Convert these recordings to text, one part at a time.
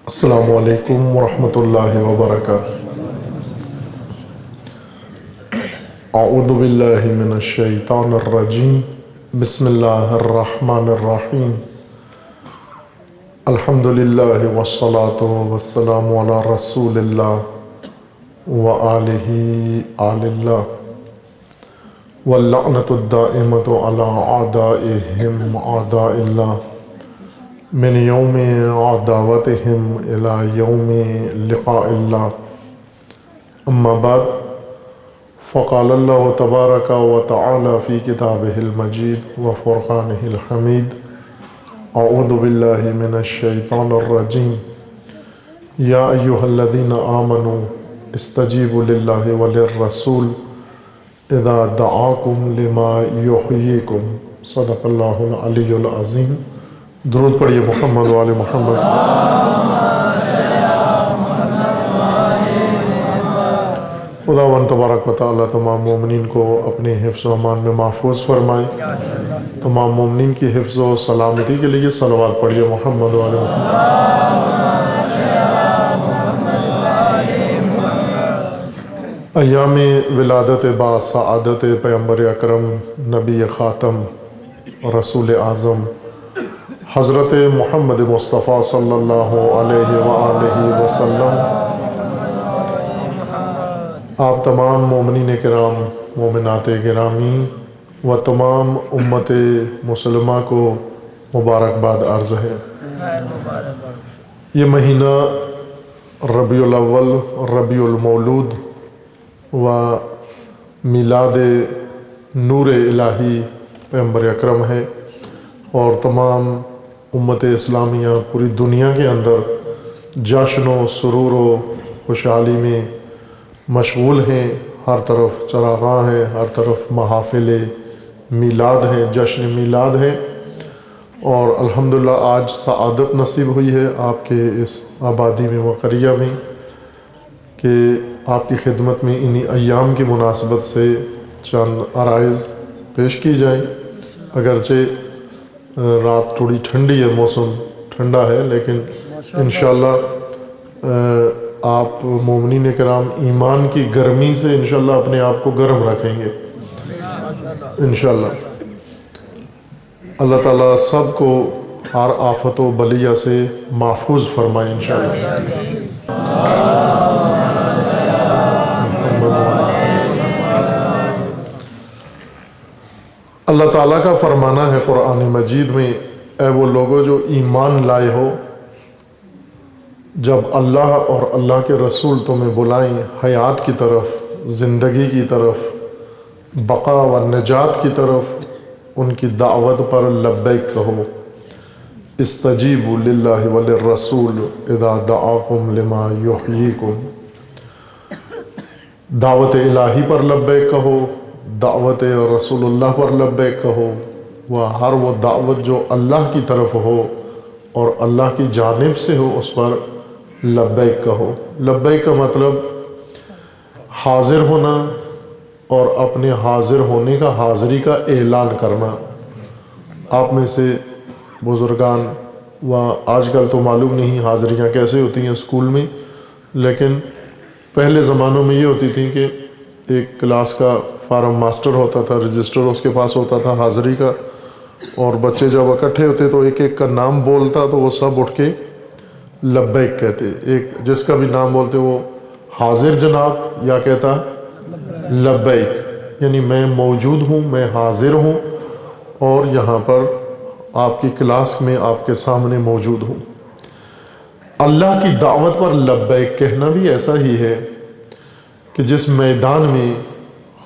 السلام علیکم ورحمۃ اللہ وبرکاتہ۔ اعوذ باللہ من الشیطان الرجیم، بسم اللہ الرحمن الرحیم۔ الحمد للہ والصلاة والسلام علی رسول اللہ وآلہ آل اللہ، واللعنۃ الدائمۃ علی اعدائہم اعداء اللہ، من یوم عداوتہم الی یوم لقاء اللہ۔ اما بعد، فقال اللہ تبارک و تعالی فی کتابہ المجید و فرقانہ الحمید، اعوذ باللہ من الشیطان الرجیم، یا ایہا الذین آمنوا استجیبوا للہ وللرسول اذا دعاکم لما یحییکم۔ صدق اللہ العلی العظیم۔ درود پڑھیے محمد و آل محمد۔ خداوند تبارک و تعالیٰ تمام مومنین کو اپنے حفظ و امان میں محفوظ فرمائے۔ تمام مومنین کی حفظ و سلامتی کے لیے صلوات پڑھیے محمد و آل محمد۔ ایام ولادت با سعادت پیغمبر اکرم، نبی خاتم، رسول اعظم حضرت محمد مصطفیٰ صلی اللہ علیہ وآلہ وسلم، آپ تمام مومنین کرام، مومنات گرامی و تمام امت مسلمہ کو مبارکباد عرض ہے۔ یہ مہینہ ربیع الاول، ربیع المولود و میلاد نور الہی پیغمبر اکرم ہے، اور تمام امت اسلامیہ پوری دنیا کے اندر جشن و سرور و خوشحالی میں مشغول ہیں۔ ہر طرف چراغاں ہیں، ہر طرف محافل میلاد ہیں، جشن میلاد ہے، اور الحمدللہ آج سعادت نصیب ہوئی ہے آپ کے اس آبادی میں و قریہ میں کہ آپ کی خدمت میں انہی ایام کی مناسبت سے چند عرائض پیش کی جائیں۔ اگرچہ رات تھوڑی ٹھنڈی ہے، موسم ٹھنڈا ہے، لیکن انشاءاللہ آپ مومنین کرام ایمان کی گرمی سے انشاءاللہ اپنے آپ کو گرم رکھیں گے انشاءاللہ۔ اللہ تعالیٰ سب کو ہر آفت و بلیہ سے محفوظ فرمائے انشاءاللہ۔ اللہ تعالیٰ کا فرمانا ہے قرآن مجید میں، اے وہ لوگو جو ایمان لائے ہو، جب اللہ اور اللہ کے رسول تمہیں بلائیں حیات کی طرف، زندگی کی طرف، بقا و نجات کی طرف، ان کی دعوت پر لبیک کہو۔ استجیبوا للہ وللرسول اذا دعاکم لما یحییکم۔ دعوت الہی پر لبیک کہو، دعوت رسول اللہ پر لبیک کہو، ہر وہ دعوت جو اللہ کی طرف ہو اور اللہ کی جانب سے ہو اس پر لبیک کہو۔ لبیک کا مطلب حاضر ہونا اور اپنے حاضر ہونے کا، حاضری کا اعلان کرنا۔ آپ میں سے بزرگان و آج کل تو معلوم نہیں حاضریاں کیسے ہوتی ہیں اسکول میں، لیکن پہلے زمانوں میں یہ ہوتی تھی کہ ایک کلاس کا فارم ماسٹر ہوتا تھا، رجسٹر اس کے پاس ہوتا تھا حاضری کا، اور بچے جب اکٹھے ہوتے تو ایک ایک کا نام بولتا تو وہ سب اٹھ کے لبیک کہتے۔ ایک جس کا بھی نام بولتے وہ حاضر جناب یا کہتا لبیک، یعنی میں موجود ہوں، میں حاضر ہوں، اور یہاں پر آپ کی کلاس میں آپ کے سامنے موجود ہوں۔ اللہ کی دعوت پر لبیک کہنا بھی ایسا ہی ہے کہ جس میدان میں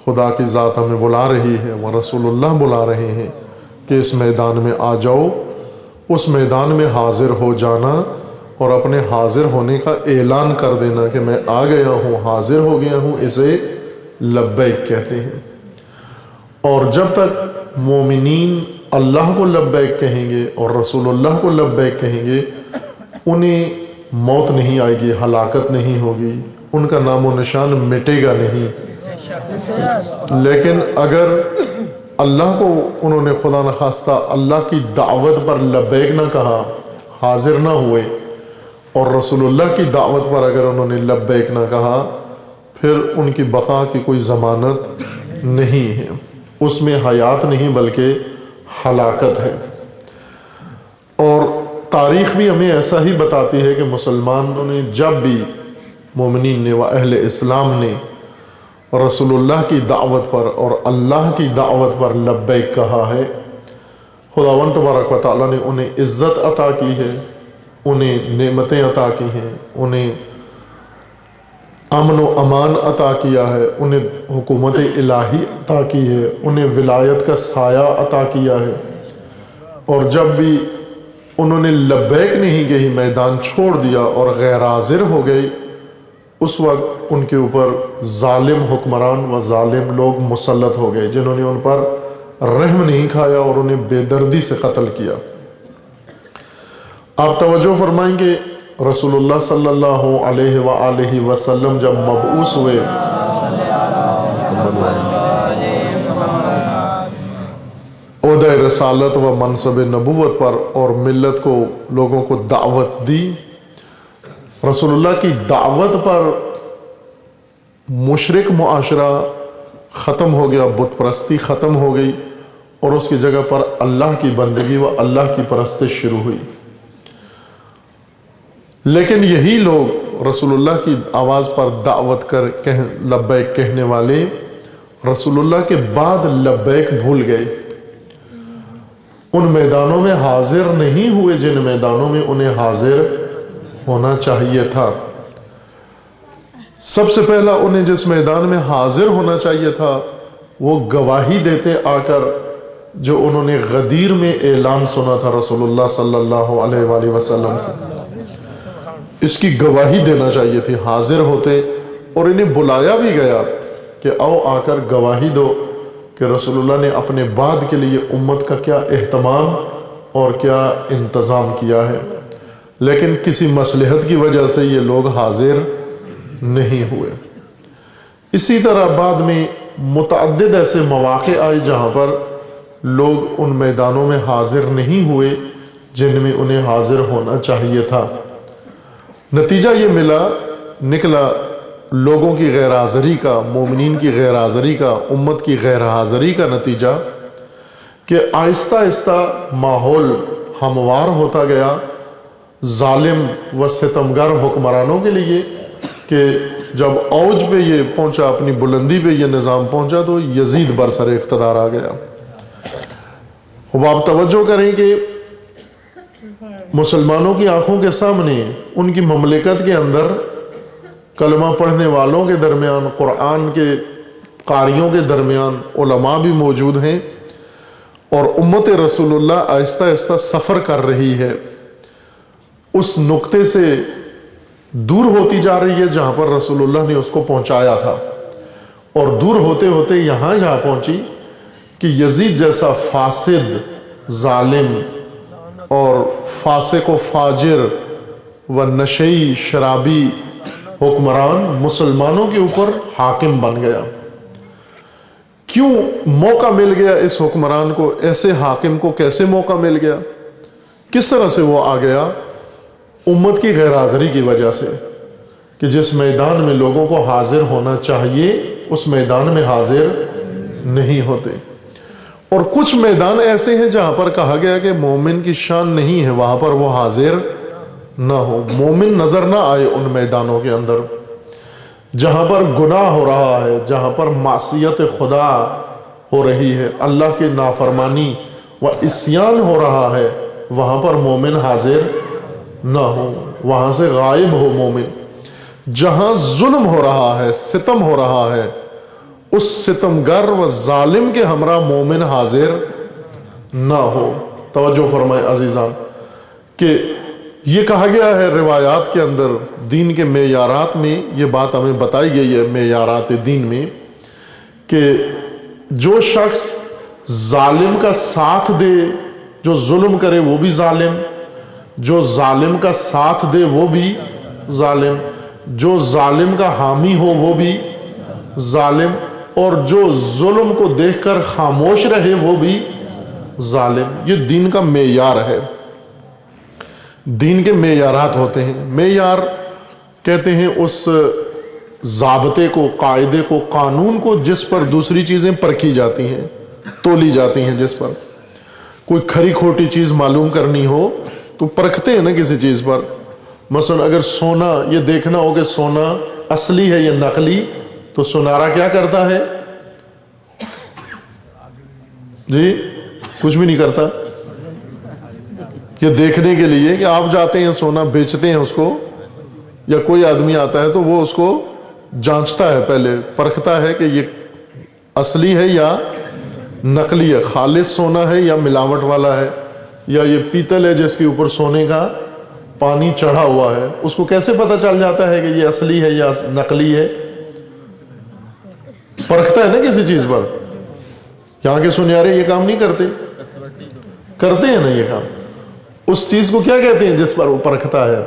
خدا کی ذات ہمیں بلا رہی ہے، وہ رسول اللہ بلا رہے ہیں کہ اس میدان میں آ جاؤ، اس میدان میں حاضر ہو جانا اور اپنے حاضر ہونے کا اعلان کر دینا کہ میں آ گیا ہوں، حاضر ہو گیا ہوں، اسے لبیک کہتے ہیں۔ اور جب تک مومنین اللہ کو لبیک کہیں گے اور رسول اللہ کو لبیک کہیں گے، انہیں موت نہیں آئے گی، ہلاکت نہیں ہوگی، ان کا نام و نشان مٹے گا نہیں۔ لیکن اگر اللہ کو انہوں نے خدا نخواستہ اللہ کی دعوت پر لبیک نہ کہا، حاضر نہ ہوئے اور رسول اللہ کی دعوت پر اگر انہوں نے لبیک نہ کہا پھر ان کی بقا کی کوئی ضمانت نہیں ہے، اس میں حیات نہیں بلکہ ہلاکت ہے۔ اور تاریخ بھی ہمیں ایسا ہی بتاتی ہے کہ مسلمانوں نے جب بھی مومنین نے و اہل اسلام نے رسول اللہ کی دعوت پر اور اللہ کی دعوت پر لبیک کہا ہے، خداوند تبارک و تعالیٰ نے انہیں عزت عطا کی ہے، انہیں نعمتیں عطا کی ہیں، انہیں امن و امان عطا کیا ہے، انہیں حکومت الہی عطا کی ہے، انہیں ولایت کا سایہ عطا کیا ہے۔ اور جب بھی انہوں نے لبیک نہیں کہی، میدان چھوڑ دیا اور غیر حاضر ہو گئی، اس وقت ان کے اوپر ظالم حکمران و ظالم لوگ مسلط ہو گئے، جنہوں نے ان پر رحم نہیں کھایا اور انہیں بے دردی سے قتل کیا۔ آپ توجہ فرمائیں کہ رسول اللہ صلی اللہ علیہ وآلہ وسلم جب مبعوث ہوئے عہدہ رسالت و منصب نبوت پر اور ملت کو لوگوں کو دعوت دی، رسول اللہ کی دعوت پر مشرک معاشرہ ختم ہو گیا، بت پرستی ختم ہو گئی، اور اس کی جگہ پر اللہ کی بندگی و اللہ کی پرستش شروع ہوئی۔ لیکن یہی لوگ رسول اللہ کی آواز پر دعوت کر لبیک کہنے والے رسول اللہ کے بعد لبیک بھول گئے، ان میدانوں میں حاضر نہیں ہوئے جن میدانوں میں انہیں حاضر ہونا چاہیے تھا۔ سب سے پہلا انہیں جس میدان میں حاضر ہونا چاہیے تھا وہ گواہی دیتے آ کر جو انہوں نے غدیر میں اعلان سنا تھا رسول اللہ صلی اللہ علیہ وآلہ وسلم سے، اس کی گواہی دینا چاہیے تھی، حاضر ہوتے اور انہیں بلایا بھی گیا کہ آؤ آ کر گواہی دو کہ رسول اللہ نے اپنے بعد کے لیے امت کا کیا اہتمام اور کیا انتظام کیا ہے، لیکن کسی مصلحت کی وجہ سے یہ لوگ حاضر نہیں ہوئے۔ اسی طرح بعد میں متعدد ایسے مواقع آئے جہاں پر لوگ ان میدانوں میں حاضر نہیں ہوئے جن میں انہیں حاضر ہونا چاہیے تھا۔ نتیجہ یہ نکلا لوگوں کی غیر حاضری کا، مومنین کی غیر حاضری کا، امت کی غیر حاضری کا نتیجہ کہ آہستہ آہستہ ماحول ہموار ہوتا گیا ظالم و ستمگر حکمرانوں کے لیے، کہ جب اوج پہ یہ پہنچا، اپنی بلندی پہ یہ نظام پہنچا تو یزید برسر اقتدار آ گیا۔ اب آپ توجہ کریں کہ مسلمانوں کی آنکھوں کے سامنے ان کی مملکت کے اندر کلمہ پڑھنے والوں کے درمیان، قرآن کے قاریوں کے درمیان علماء بھی موجود ہیں، اور امت رسول اللہ آہستہ آہستہ سفر کر رہی ہے، اس نقطے سے دور ہوتی جا رہی ہے جہاں پر رسول اللہ نے اس کو پہنچایا تھا، اور دور ہوتے ہوتے یہاں جہاں پہنچی کہ یزید جیسا فاسد، ظالم اور فاسق و فاجر و نشئی شرابی حکمران مسلمانوں کے اوپر حاکم بن گیا۔ کیوں موقع مل گیا اس حکمران کو، ایسے حاکم کو کیسے موقع مل گیا، کس طرح سے وہ آ گیا؟ امت کی غیر حاضری کی وجہ سے، کہ جس میدان میں لوگوں کو حاضر ہونا چاہیے اس میدان میں حاضر نہیں ہوتے۔ اور کچھ میدان ایسے ہیں جہاں پر کہا گیا کہ مومن کی شان نہیں ہے وہاں پر وہ حاضر نہ ہو، مومن نظر نہ آئے ان میدانوں کے اندر جہاں پر گناہ ہو رہا ہے، جہاں پر معصیت خدا ہو رہی ہے، اللہ کی نافرمانی و عصیان ہو رہا ہے، وہاں پر مومن حاضر نہ ہو، وہاں سے غائب ہو مومن۔ جہاں ظلم ہو رہا ہے، ستم ہو رہا ہے، اس ستمگر و ظالم کے ہمراہ مومن حاضر نہ ہو۔ توجہ فرمائے عزیزان کہ یہ کہا گیا ہے روایات کے اندر، دین کے معیارات میں یہ بات ہمیں بتائی گئی ہے، معیارات دین میں، کہ جو شخص ظالم کا ساتھ دے، جو ظلم کرے وہ بھی ظالم، جو ظالم کا ساتھ دے وہ بھی ظالم، جو ظالم کا حامی ہو وہ بھی ظالم، اور جو ظلم کو دیکھ کر خاموش رہے وہ بھی ظالم۔ یہ دین کا معیار ہے۔ دین کے معیارات ہوتے ہیں. معیار کہتے ہیں اس ضابطے کو، قاعدے کو، قانون کو جس پر دوسری چیزیں پرکھی جاتی ہیں، تولی جاتی ہیں. جس پر کوئی کھری کھوٹی چیز معلوم کرنی ہو تو پرکھتے ہیں نا کسی چیز پر. مثلا اگر سونا یہ دیکھنا ہو کہ سونا اصلی ہے یا نقلی، تو سنارا کیا کرتا ہے؟ جی کچھ بھی نہیں کرتا. یہ دیکھنے کے لیے کہ آپ جاتے ہیں سونا بیچتے ہیں اس کو، یا کوئی آدمی آتا ہے تو وہ اس کو جانچتا ہے، پہلے پرکھتا ہے کہ یہ اصلی ہے یا نقلی ہے، خالص سونا ہے یا ملاوٹ والا ہے، یا یہ پیتل ہے جس کے اوپر سونے کا پانی چڑھا ہوا ہے. اس کو کیسے پتہ چل جاتا ہے کہ یہ اصلی ہے یا نقلی ہے؟ پرکھتا ہے نا کسی چیز پر. یہاں کے سنیارے یہ کام نہیں کرتے، کرتے ہیں نا یہ کام. اس چیز کو کیا کہتے ہیں جس پر وہ پرکھتا ہے؟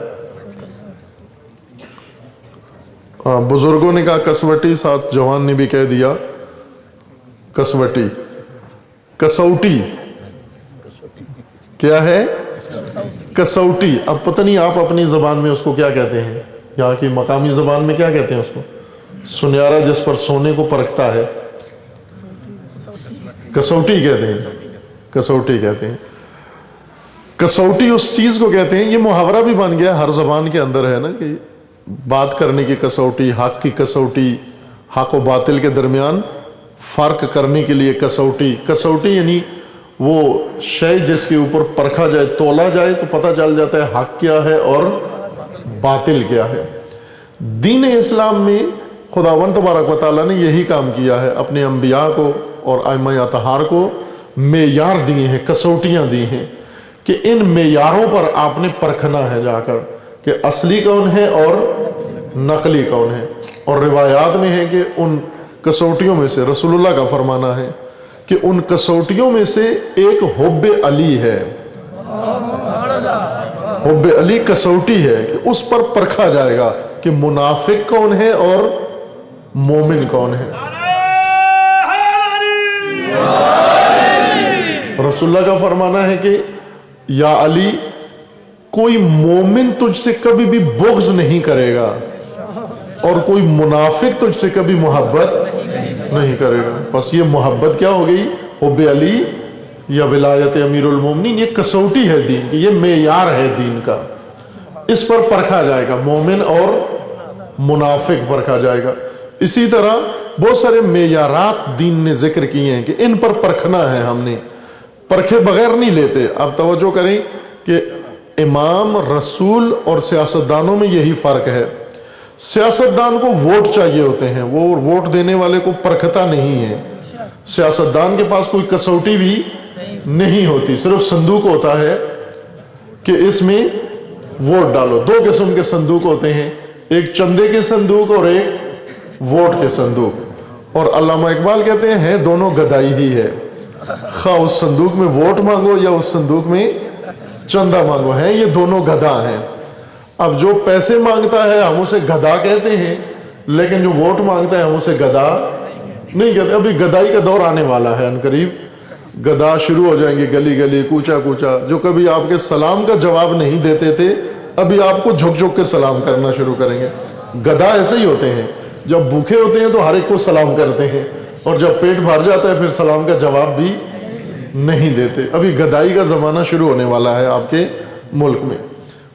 بزرگوں نے کہا کسوٹی، ساتھ جوان نے بھی کہہ دیا کسوٹی. کسوٹی کیا ہے؟ کسوٹی. اب پتہ نہیں آپ اپنی زبان میں اس کو کیا کہتے ہیں، یہاں کی مقامی زبان میں کیا کہتے ہیں اس کو؟ سنیارا جس پر سونے کو پرکھتا ہے کسوٹی کہتے ہیں. کسوٹی کہتے ہیں. کسوٹی اس چیز کو کہتے ہیں. یہ محاورہ بھی بن گیا، ہر زبان کے اندر ہے نا، کہ بات کرنے کی کسوٹی، حق کی کسوٹی، حق و باطل کے درمیان فرق کرنے کے لیے کسوٹی. کسوٹی یعنی وہ شے جس کے اوپر پرکھا جائے، تولا جائے تو پتہ چل جاتا ہے حق کیا ہے اور باطل کیا ہے. دین اسلام میں خداوند تبارک و تعالیٰ نے یہی کام کیا ہے، اپنے انبیاء کو اور ائمہ اطہار کو معیار دیے ہیں، کسوٹیاں دی ہیں کہ ان معیاروں پر آپ نے پرکھنا ہے جا کر کہ اصلی کون ہے اور نقلی کون ہے. اور روایات میں ہے کہ ان کسوٹیوں میں سے رسول اللہ کا فرمانا ہے کہ ان کسوٹیوں میں سے ایک حب علی ہے. حب علی کسوٹی ہے کہ اس پر پرکھا جائے گا کہ منافق کون ہے اور مومن کون ہے. رسول اللہ کا فرمانا ہے کہ یا علی، کوئی مومن تجھ سے کبھی بھی بغض نہیں کرے گا اور کوئی منافق تجھ سے کبھی محبت نہیں کرے گا. بس یہ محبت کیا ہو گئی؟ حب علی یا ولایت امیر المومنین. یہ کسوٹی ہے دین کی، یہ معیار ہے دین کا. اس پر پرکھا جائے گا، مومن اور منافق پرکھا جائے گا. اسی طرح بہت سارے معیارات دین نے ذکر کیے ہیں کہ ان پر پرکھنا ہے. ہم نے پرکھے بغیر نہیں لیتے. آپ توجہ کریں کہ امام، رسول اور سیاستدانوں میں یہی فرق ہے. سیاستدان کو ووٹ چاہیے ہوتے ہیں، وہ ووٹ دینے والے کو پرکھتا نہیں ہے. سیاستدان کے پاس کوئی کسوٹی بھی نہیں ہوتی، صرف صندوق ہوتا ہے کہ اس میں ووٹ ڈالو. دو قسم کے صندوق ہوتے ہیں، ایک چندے کے صندوق اور ایک ووٹ کے صندوق. اور علامہ اقبال کہتے ہیں دونوں گدائی ہی ہے، خواہ اس صندوق میں ووٹ مانگو یا اس صندوق میں چندہ مانگو، ہیں یہ دونوں گدھا ہیں. اب جو پیسے مانگتا ہے ہم اسے گدھا کہتے ہیں، لیکن جو ووٹ مانگتا ہے ہم اسے گدھا نہیں کہتے. ابھی گدائی کا دور آنے والا ہے، ان قریب گدھا شروع ہو جائیں گے گلی گلی، کوچا کوچا. جو کبھی آپ کے سلام کا جواب نہیں دیتے تھے ابھی آپ کو جھک جھک کے سلام کرنا شروع کریں گے. گدھا ایسے ہی ہوتے ہیں، جب بھوکے ہوتے ہیں تو ہر ایک کو سلام کرتے ہیں، اور جب پیٹ بھر جاتا ہے پھر سلام کا جواب بھی نہیں دیتے. ابھی گدائی کا زمانہ شروع ہونے والا ہے آپ کے ملک میں.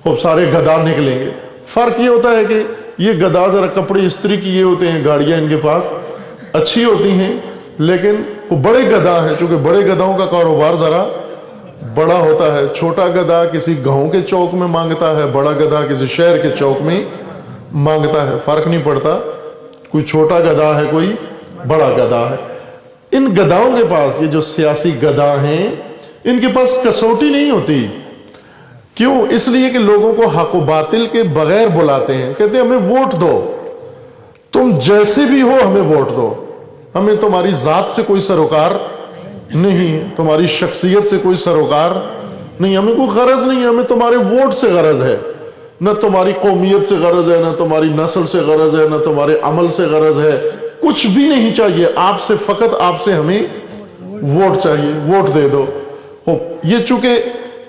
خوب سارے گدھا نکلیں گے. فرق یہ ہوتا ہے کہ یہ گدھا ذرا کپڑے استری کیے ہوتے ہیں، گاڑیاں ان کے پاس اچھی ہوتی ہیں، لیکن وہ بڑے گدھا ہیں. چونکہ بڑے گدھاؤں کا کاروبار ذرا بڑا ہوتا ہے. چھوٹا گدھا کسی گاؤں کے چوک میں مانگتا ہے، بڑا گدھا کسی شہر کے چوک میں مانگتا ہے. فرق نہیں پڑتا، کوئی چھوٹا گدھا ہے کوئی بڑا گدھا ہے. ان گدھاؤں کے پاس، یہ جو سیاسی گدھا ہیں، ان کے پاس کسوٹی نہیں ہوتی. کیوں؟ اس لیے کہ لوگوں کو حق و باطل کے بغیر بلاتے ہیں. کہتے ہیں ہمیں ووٹ دو، تم جیسے بھی ہو ہمیں ووٹ دو، ہمیں تمہاری ذات سے کوئی سروکار نہیں ہے، تمہاری شخصیت سے کوئی سروکار نہیں، ہمیں کوئی غرض نہیں ہے، ہمیں تمہارے ووٹ سے غرض ہے. نہ تمہاری قومیت سے غرض ہے، نہ تمہاری نسل سے غرض ہے، نہ تمہارے عمل سے غرض ہے، کچھ بھی نہیں چاہیے. آپ سے فقط آپ سے ہمیں ووٹ چاہیے، ووٹ دے دو. یہ چونکہ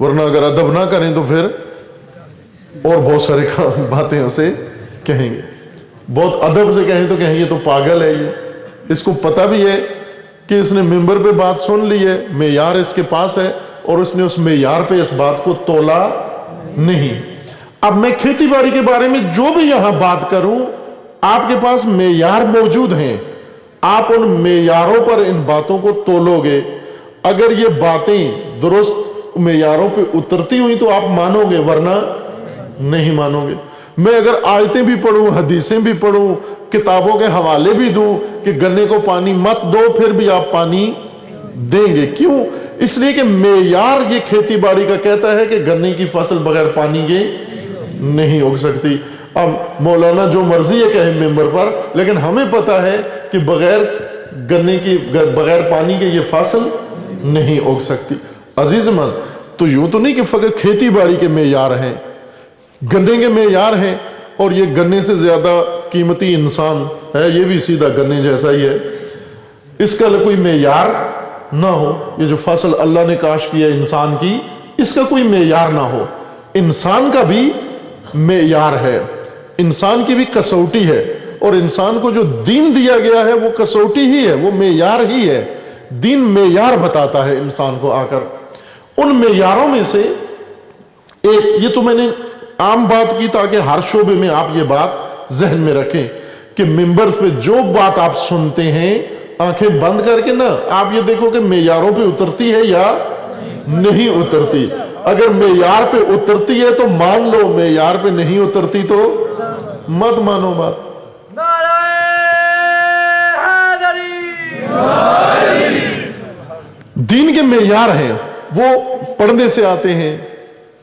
ورنہ اگر ادب نہ کریں تو پھر اور بہت سارے باتیں اسے کہیں گے. بہت ادب سے کہیں تو کہیں گے تو پاگل ہے یہ، اس کو پتہ بھی ہے کہ اس نے ممبر پہ بات سن لی ہے، معیار اس کے پاس ہے، اور اس نے اس معیار پہ اس بات کو تولا نہیں. اب میں کھیتی باڑی کے بارے میں جو بھی یہاں بات کروں، آپ کے پاس معیار موجود ہیں، آپ ان معیاروں پر ان باتوں کو تولو گے. اگر یہ باتیں درست معیاروں پہ اترتی ہوئی تو آپ مانو گے، ورنہ نہیں مانو گے. میں اگر آیتیں بھی پڑھوں، حدیثیں بھی پڑھوں، کتابوں کے حوالے بھی دوں کہ گنے کو پانی مت دو، پھر بھی آپ پانی دیں گے. کیوں؟ اس لیے کہ معیار یہ کھیتی باڑی کا کہتا ہے کہ گنے کی فصل بغیر پانی کے نہیں اگ سکتی. اب مولانا جو مرضی ہے کہے ممبر پر، لیکن ہمیں پتا ہے کہ بغیر پانی کے یہ فصل نہیں اگ سکتی. عزیز من، تو یوں تو نہیں کہ فقط کھیتی باڑی کے معیار ہیں، گنے کے معیار ہیں، اور یہ گنے سے زیادہ قیمتی انسان ہے، یہ بھی سیدھا گنے جیسا ہی ہے، اس کا کوئی معیار نہ ہو. یہ جو فصل اللہ نے کاشت کی ہے انسان کی، اس کا کوئی معیار نہ ہو. انسان کا بھی معیار ہے، انسان کی بھی کسوٹی ہے، اور انسان کو جو دین دیا گیا ہے وہ کسوٹی ہی ہے، وہ معیار ہی ہے. دین معیار بتاتا ہے انسان کو آ کر. ان معیاروں میں سے ایک، یہ تو میں نے عام بات کی تاکہ ہر شعبے میں آپ یہ بات ذہن میں رکھیں کہ ممبرز پہ جو بات آپ سنتے ہیں، آنکھیں بند کر کے نہ آپ یہ دیکھو کہ معیاروں پہ اترتی ہے یا نہیں اترتی. اگر معیار پہ اترتی ہے تو مان لو، معیار پہ نہیں اترتی تو مت مانو بات. دین کے معیار ہیں، وہ پڑھنے سے آتے ہیں،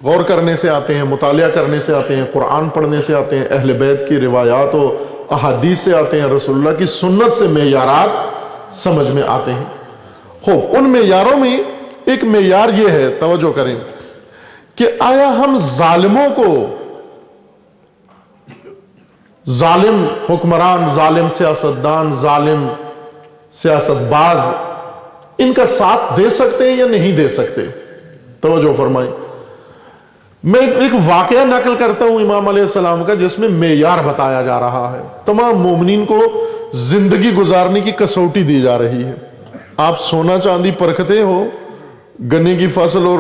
غور کرنے سے آتے ہیں، مطالعہ کرنے سے آتے ہیں، قرآن پڑھنے سے آتے ہیں، اہل بیت کی روایات و احادیث سے آتے ہیں، رسول اللہ کی سنت سے معیارات سمجھ میں آتے ہیں. خوب، ان معیاروں میں ایک معیار یہ ہے، توجہ کریں، کہ آیا ہم ظالموں کو، ظالم حکمران، ظالم سیاستدان، ظالم سیاست باز، ان کا ساتھ دے سکتے ہیں یا نہیں دے سکتے؟ توجہ فرمائیں. میں ایک واقعہ نقل کرتا ہوں امام علیہ السلام کا، جس میں معیار بتایا جا رہا ہے. تمام مومنین کو زندگی گزارنے کی کسوٹی دی جا رہی ہے. آپ سونا چاندی پرکھتے ہو، گنے کی فصل اور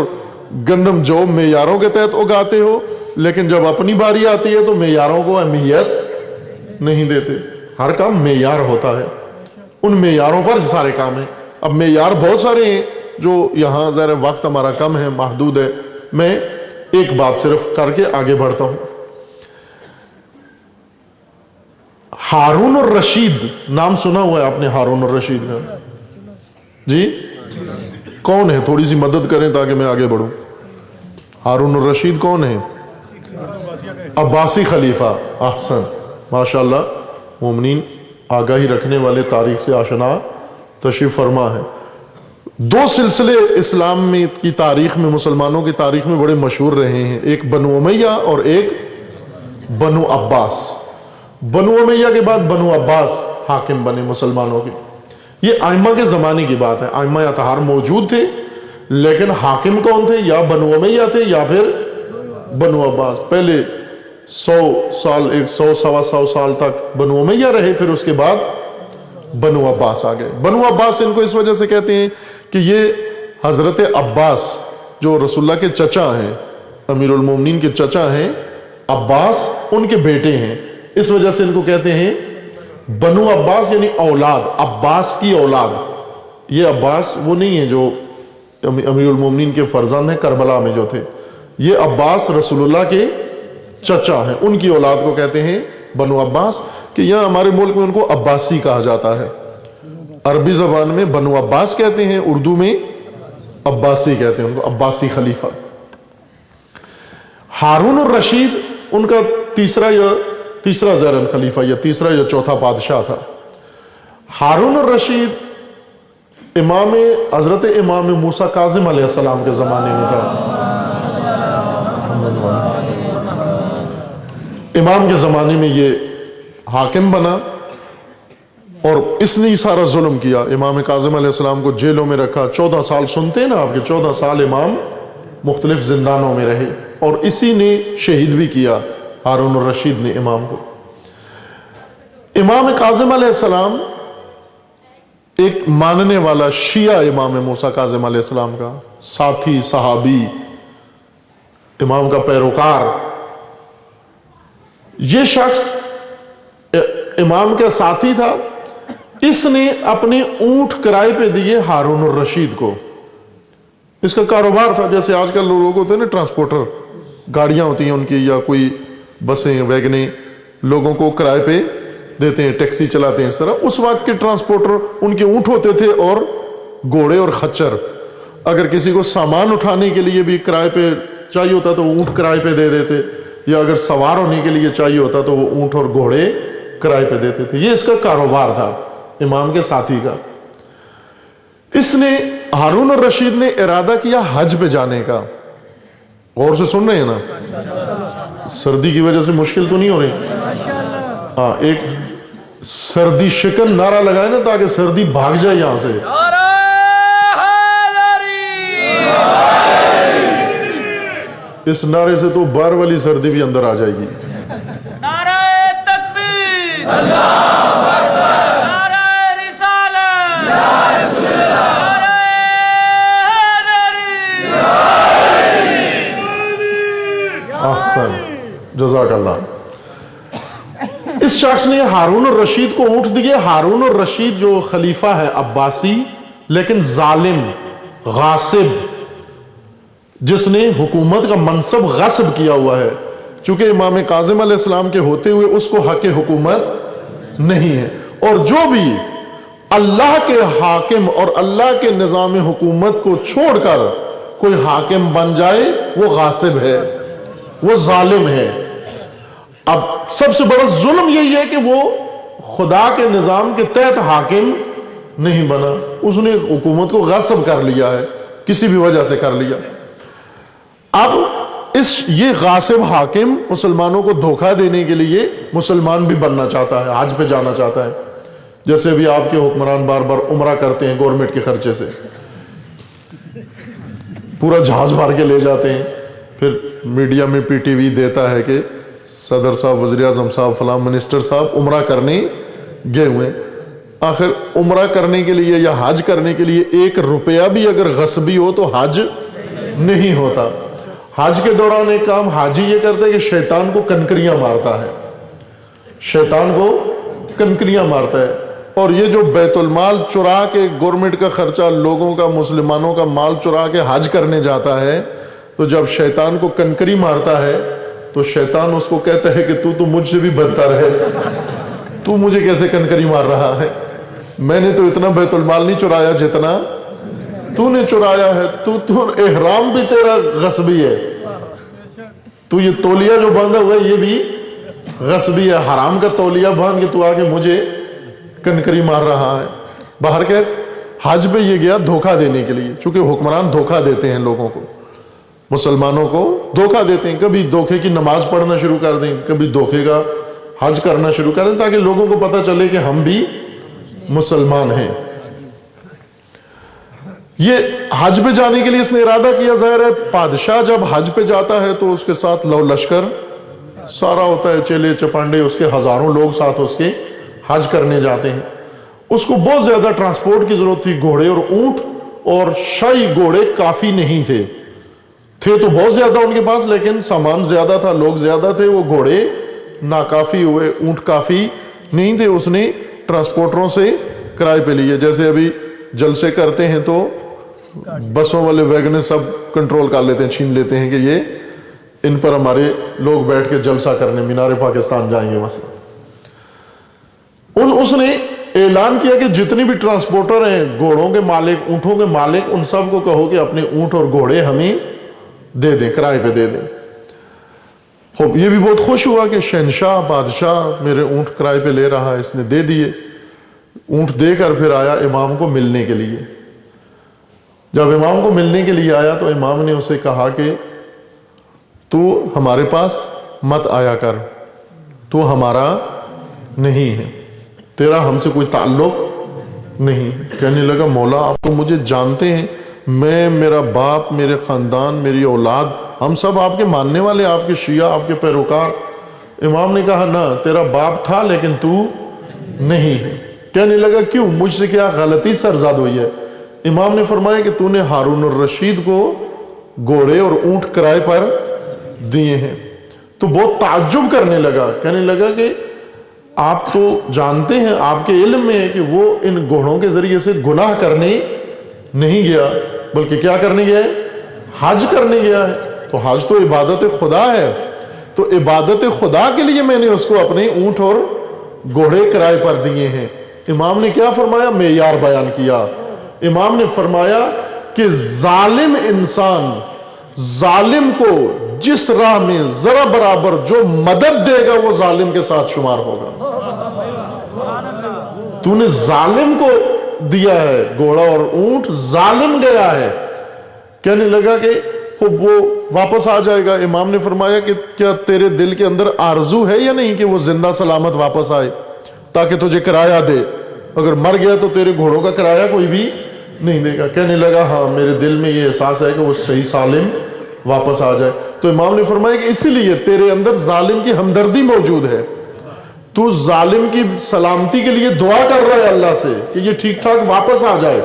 گندم جو معیاروں کے تحت اگاتے ہو، لیکن جب اپنی باری آتی ہے تو معیاروں کو اہمیت نہیں دیتے. ہر کام معیار ہوتا ہے، ان معیاروں پر سارے کام ہیں. اب معیار بہت سارے ہیں جو یہاں ظاہر وقت ہمارا کم ہے، محدود ہے، میں ایک بات صرف کر کے آگے بڑھتا ہوں. ہارون الرشید نام سنا ہوا ہے آپ نے؟ ہارون الرشید کا جی کون ہے؟ تھوڑی سی مدد کریں تاکہ میں آگے بڑھوں. ہارون الرشید کون ہے؟ عباسی خلیفہ. احسن، ماشاءاللہ، مومنین آگاہی رکھنے والے، تاریخ سے آشنا، تشریف فرما ہے. دو سلسلے اسلام میں کی تاریخ میں، مسلمانوں کی تاریخ میں بڑے مشہور رہے ہیں، ایک بنو امیہ اور ایک بنو عباس. بنو امیہ کے بعد بنو عباس حاکم بنے مسلمانوں کے. یہ ائمہ کے زمانے کی بات ہے، ائمہ اطہار موجود تھے، لیکن حاکم کون تھے؟ یا بنو امیہ تھے یا پھر بنو عباس. پہلے 100 سال، 100 سوا 100 سال تک بنو امیہ رہے، پھر اس کے بعد بنو عباس آ گئے. بنو عباس ان کو اس وجہ سے کہتے ہیں کہ یہ حضرت عباس جو رسول اللہ کے چچا ہیں، امیر المومنین کے چچا ہیں، عباس ان کے بیٹے ہیں، اس وجہ سے ان کو کہتے ہیں بنو عباس، یعنی اولاد، عباس کی اولاد. یہ عباس وہ نہیں ہے جو امیر المومنین کے فرزند ہیں کربلا میں جو تھے، یہ عباس رسول اللہ کے چچا ہیں، ان کی اولاد کو کہتے ہیں بنو عباس. کہ یہاں ہمارے ملک میں ان کو عباسی کہا جاتا ہے. عربی زبان میں بنو عباس کہتے ہیں، اردو میں عباسی کہتے ہیں ان کو، عباسی خلیفہ. ہارون الرشید ان کا تیسرا زیرن خلیفہ یا تیسرا یا چوتھا بادشاہ تھا. ہارون الرشید حضرت امام موسیٰ کاظم علیہ السلام کے زمانے میں تھا. امام کے زمانے میں یہ حاکم بنا، اور اس نے سارا ظلم کیا. امام کاظم علیہ السلام کو جیلوں میں رکھا، 14 سال سنتے ہیں نا آپ کے، 14 سال امام مختلف زندانوں میں رہے، اور اسی نے شہید بھی کیا ہارون الرشید نے امام کو۔ امام کاظم علیہ السلام ایک ماننے والا شیعہ امام موسیٰ کاظم علیہ السلام کا ساتھی، صحابی، امام کا پیروکار، یہ شخص امام کا ساتھی تھا۔ اس نے اپنے اونٹ کرائے پہ دیے ہارون الرشید کو۔ اس کا کاروبار تھا، جیسے آج کل لوگ ہوتے ہیں نا ٹرانسپورٹر، گاڑیاں ہوتی ہیں ان کی، یا کوئی بسیں ویگنیں لوگوں کو کرائے پہ دیتے ہیں، ٹیکسی چلاتے ہیں اس طرح۔ اس وقت کے ٹرانسپورٹر ان کے اونٹ ہوتے تھے اور گھوڑے اور خچر۔ اگر کسی کو سامان اٹھانے کے لیے بھی کرائے پہ چاہیے ہوتا تو وہ اونٹ کرائے پہ دے دیتے، یا اگر سوار ہونے کے لیے چاہیے ہوتا تو وہ اونٹ اور گھوڑے کرائے پہ دیتے تھے۔ یہ اس کا کاروبار تھا امام کے ساتھی کا۔ اس نے ہارون الرشید نے ارادہ کیا حج پہ جانے کا۔ غور سے سن رہے ہیں نا؟ سردی کی وجہ سے مشکل تو نہیں ہو رہی؟ ہاں، ایک سردی شکن نعرہ لگائے نا تاکہ سردی بھاگ جائے یہاں سے۔ اس نعرے سے تو باہر والی سردی بھی اندر آ جائے گی۔ نعرہ تکبیر، اللہ اکبر، نعرہ رسالت، یا رسول اللہ، نعرہ حیدری۔ احسن، جزاک اللہ۔ اس شخص نے ہارون الرشید کو اونٹ دیے۔ ہارون الرشید جو خلیفہ ہے عباسی، لیکن ظالم، غاصب، جس نے حکومت کا منصب غصب کیا ہوا ہے، چونکہ امام کاظم علیہ السلام کے ہوتے ہوئے اس کو حق حکومت نہیں ہے۔ اور جو بھی اللہ کے حاکم اور اللہ کے نظام حکومت کو چھوڑ کر کوئی حاکم بن جائے وہ غاصب ہے، وہ ظالم ہے۔ اب سب سے بڑا ظلم یہی ہے کہ وہ خدا کے نظام کے تحت حاکم نہیں بنا، اس نے حکومت کو غصب کر لیا ہے، کسی بھی وجہ سے کر لیا۔ اب یہ غاصب حاکم مسلمانوں کو دھوکہ دینے کے لیے مسلمان بھی بننا چاہتا ہے، حج پہ جانا چاہتا ہے۔ جیسے ابھی آپ کے حکمران بار بار عمرہ کرتے ہیں گورنمنٹ کے خرچے سے، پورا جہاز بھر کے لے جاتے ہیں، پھر میڈیا میں پی ٹی وی دیتا ہے کہ صدر صاحب، وزیر اعظم صاحب، فلاں منسٹر صاحب عمرہ کرنے گئے ہوئے۔ آخر عمرہ کرنے کے لیے یا حج کرنے کے لیے 1 روپیہ بھی اگر غصبی ہو تو حج نہیں ہوتا۔ حج کے دوران ایک کام حاجی یہ کرتا ہے کہ شیطان کو کنکریاں مارتا ہے، شیطان کو کنکریاں مارتا ہے۔ اور یہ جو بیت المال چرا کے گورنمنٹ کا خرچہ، لوگوں کا، مسلمانوں کا مال چرا کے حج کرنے جاتا ہے، تو جب شیطان کو کنکری مارتا ہے تو شیطان اس کو کہتا ہے کہ تو مجھ سے بھی بدتر ہے، تو مجھے کیسے کنکری مار رہا ہے؟ میں نے تو اتنا بیت المال نہیں چرایا جتنا تو نے چرایا ہے۔ تو احرام بھی تیرا غصبی ہے، تو یہ تولیہ جو باندھا ہوا ہے یہ بھی غصبی ہے، حرام کا تولیہ باندھ کے تو آگے مجھے کنکری مار رہا ہے۔ باہر کے حج پہ یہ گیا دھوکہ دینے کے لیے، چونکہ حکمران دھوکہ دیتے ہیں لوگوں کو، مسلمانوں کو دھوکہ دیتے ہیں، کبھی دھوکے کی نماز پڑھنا شروع کر دیں، کبھی دھوکے کا حج کرنا شروع کر دیں، تاکہ لوگوں کو پتہ چلے کہ ہم بھی مسلمان ہیں۔ یہ حج پہ جانے کے لیے اس نے ارادہ کیا۔ ظاہر ہے بادشاہ جب حج پہ جاتا ہے تو اس کے ساتھ لو لشکر سارا ہوتا ہے، چیلے چپانڈے، اس کے ہزاروں لوگ ساتھ اس کے حج کرنے جاتے ہیں۔ اس کو بہت زیادہ ٹرانسپورٹ کی ضرورت تھی، گھوڑے اور اونٹ، اور شاہی گھوڑے کافی نہیں تھے تو بہت زیادہ ان کے پاس، لیکن سامان زیادہ تھا، لوگ زیادہ تھے، وہ گھوڑے ناکافی ہوئے، اونٹ کافی نہیں تھے۔ اس نے ٹرانسپورٹروں سے کرائے پہ لیے۔ جیسے ابھی جلسے کرتے ہیں تو بسوں والے ویگنیں سب کنٹرول کر لیتے ہیں، چھین لیتے ہیں کہ یہ ان پر ہمارے لوگ بیٹھ کے جلسہ کرنے مینار پاکستان جائیں گے مثلا۔ اس نے اعلان کیا کہ جتنی بھی ٹرانسپورٹر ہیں، گھوڑوں کے مالک، اونٹوں کے مالک، ان سب کو کہو کہ اپنے اونٹ اور گھوڑے ہمیں دے دیں، کرائے پہ دے دیں۔ خوب، یہ بھی بہت خوش ہوا کہ شہنشاہ، بادشاہ میرے اونٹ کرائے پہ لے رہا ہے، اس نے دے دیے۔ اونٹ دے کر پھر آیا امام کو ملنے کے لیے۔ جب امام کو ملنے کے لیے آیا تو امام نے اسے کہا کہ تو ہمارے پاس مت آیا کر، تو ہمارا نہیں ہے، تیرا ہم سے کوئی تعلق نہیں۔ کہنے لگا مولا آپ تو مجھے جانتے ہیں، میں، میرا باپ، میرے خاندان، میری اولاد، ہم سب آپ کے ماننے والے، آپ کے شیعہ، آپ کے پیروکار۔ امام نے کہا نہ، تیرا باپ تھا لیکن تو نہیں ہے۔ کہنے لگا کیوں، مجھ سے کیا غلطی سرزاد ہوئی ہے؟ امام نے فرمایا کہ تو نے ہارون الرشید کو گھوڑے اور اونٹ کرائے پر دیے ہیں۔ تو بہت تعجب کرنے لگا، کہنے لگا کہ آپ تو جانتے ہیں، آپ کے علم میں ہے کہ وہ ان گھوڑوں کے ذریعے سے گناہ کرنے نہیں گیا، بلکہ کیا کرنے گیا ہے؟ حج کرنے گیا ہے۔ تو حج تو عبادت خدا ہے، تو عبادت خدا کے لیے میں نے اس کو اپنے اونٹ اور گھوڑے کرائے پر دیے ہیں۔ امام نے کیا فرمایا؟ معیار بیان کیا۔ امام نے فرمایا کہ ظالم انسان ظالم کو جس راہ میں ذرا برابر جو مدد دے گا وہ ظالم کے ساتھ شمار ہوگا۔ تو نے ظالم کو دیا ہے گھوڑا اور اونٹ، ظالم گیا ہے۔ کہنے لگا کہ خوب وہ واپس آ جائے گا۔ امام نے فرمایا کہ کیا تیرے دل کے اندر آرزو ہے یا نہیں کہ وہ زندہ سلامت واپس آئے تاکہ تجھے کرایہ دے؟ اگر مر گیا تو تیرے گھوڑوں کا کرایہ کوئی بھی نہیں دے گا۔ کہنے لگا ہاں، میرے دل میں یہ احساس ہے کہ وہ صحیح سالم واپس آ جائے۔ تو امام نے فرمایا کہ اسی لیے تیرے اندر ظالم کی ہمدردی موجود ہے، تو ظالم کی سلامتی کے لیے دعا کر رہا ہے اللہ سے کہ یہ ٹھیک ٹھاک واپس آ جائے،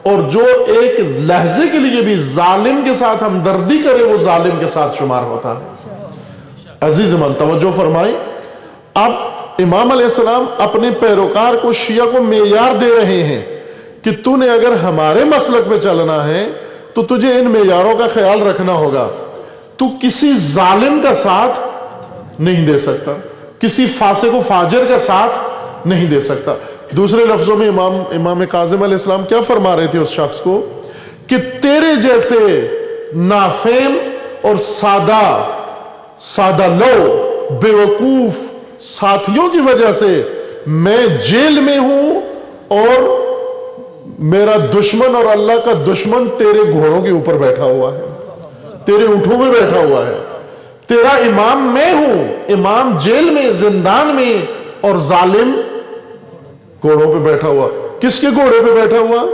اور جو ایک لحظے کے لیے بھی ظالم کے ساتھ ہمدردی کرے وہ ظالم کے ساتھ شمار ہوتا ہے۔ عزیز من توجہ فرمائیں، اب امام علیہ السلام اپنے پیروکار کو، شیعہ کو معیار دے رہے ہیں کہ تو نے اگر ہمارے مسلک پہ چلنا ہے تو تجھے ان معیاروں کا خیال رکھنا ہوگا۔ تو کسی ظالم کا ساتھ نہیں دے سکتا، کسی فاسق و فاجر کا ساتھ نہیں دے سکتا۔ دوسرے لفظوں میں امام کاظم علیہ السلام کیا فرما رہے تھے اس شخص کو کہ تیرے جیسے نافہم اور سادہ لو بیوقوف ساتھیوں کی وجہ سے میں جیل میں ہوں، اور میرا دشمن اور اللہ کا دشمن تیرے گھوڑوں کے اوپر بیٹھا ہوا ہے، تیرے اونٹوں میں بیٹھا ہوا ہے۔ تیرا امام میں ہوں، امام جیل میں، زندان میں، اور ظالم گھوڑوں پہ بیٹھا ہوا۔ کس کے گھوڑے پہ بیٹھا ہوا؟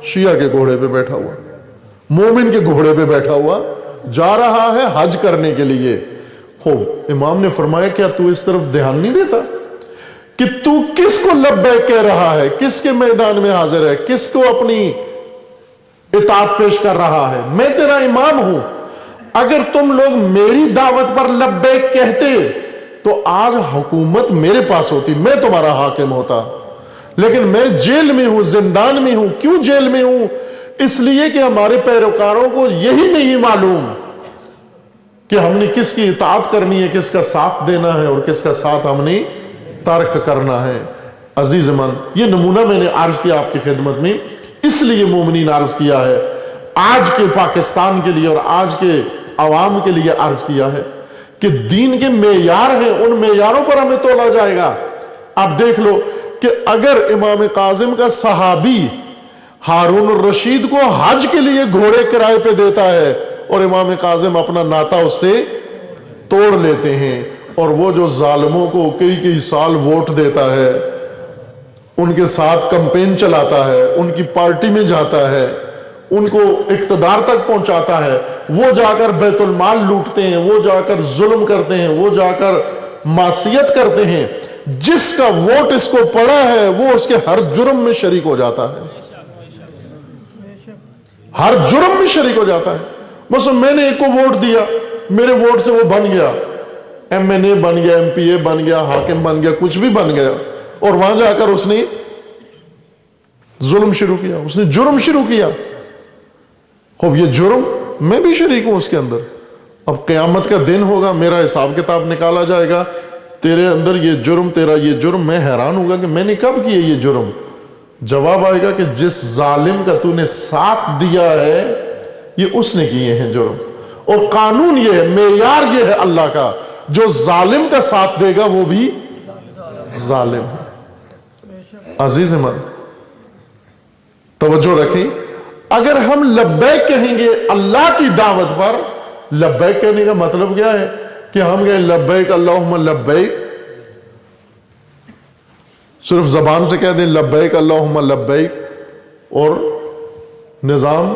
شیعہ کے گھوڑے پہ بیٹھا ہوا، مومن کے گھوڑے پہ بیٹھا ہوا، جا رہا ہے حج کرنے کے لیے۔ خوب امام نے فرمایا کیا تو اس طرف دھیان نہیں دیتا کہ تو کس کو لبیک کہہ رہا ہے، کس کے میدان میں حاضر ہے، کس کو اپنی اطاعت پیش کر رہا ہے؟ میں تیرا امام ہوں۔ اگر تم لوگ میری دعوت پر لبیک کہتے تو آج حکومت میرے پاس ہوتی، میں تمہارا حاکم ہوتا، لیکن میں جیل میں ہوں، زندان میں ہوں۔ کیوں جیل میں ہوں؟ اس لیے کہ ہمارے پیروکاروں کو یہی نہیں معلوم کہ ہم نے کس کی اطاعت کرنی ہے، کس کا ساتھ دینا ہے، اور کس کا ساتھ ہم نے ترک کرنا ہے۔ عزیز من، یہ نمونہ میں نے عرض کیا آپ کی خدمت میں، اس لیے مومنین عرض کیا ہے، آج کے پاکستان کے لیے اور آج کے عوام کے لیے عرض کیا ہے کہ دین کے معیار ہیں، ان معیاروں پر ہمیں تولا جائے گا۔ آپ دیکھ لو کہ اگر امام کاظم کا صحابی ہارون الرشید کو حج کے لیے گھوڑے کرائے پہ دیتا ہے اور امام کاظم اپنا ناتا اس سے توڑ لیتے ہیں، اور وہ جو ظالموں کو کئی سال ووٹ دیتا ہے، ان کے ساتھ کمپین چلاتا ہے، ان کی پارٹی میں جاتا ہے، ان کو اقتدار تک پہنچاتا ہے، وہ جا کر بیت المال لوٹتے ہیں، وہ جا کر ظلم کرتے ہیں، وہ جا کر معصیت کرتے ہیں، جس کا ووٹ اس کو پڑا ہے وہ اس کے ہر جرم میں شریک ہو جاتا ہے، ہر جرم میں شریک ہو جاتا ہے۔ مثلا میں نے ایک کو ووٹ دیا، میرے ووٹ سے وہ بن گیا، ایم این اے بن گیا، ایم پی اے بن گیا، حاکم بن گیا، کچھ بھی بن گیا، اور وہاں جا کر اس نے ظلم شروع کیا، اس نے جرم شروع کیا۔ خوب یہ جرم میں بھی شریک ہوں اس کے اندر۔ اب قیامت کا دن ہوگا، میرا حساب کتاب نکالا جائے گا، تیرے اندر یہ جرم، تیرا یہ جرم، میں حیران ہوگا کہ میں نے کب کیا یہ جرم؟ جواب آئے گا کہ جس ظالم کا تو نے ساتھ دیا ہے یہ اس نے کیے ہیں جرم۔ اور قانون یہ ہے، معیار یہ ہے اللہ کا، جو ظالم کا ساتھ دے گا وہ بھی ظالم ہے۔ عزیز من توجہ رکھیں، اگر ہم لبیک کہیں گے اللہ کی دعوت پر، لبیک کہنے کا مطلب کیا ہے کہ ہم کہیں لبیک اللہم لبیک، صرف زبان سے کہہ دیں لبیک اللہم لبیک، اور نظام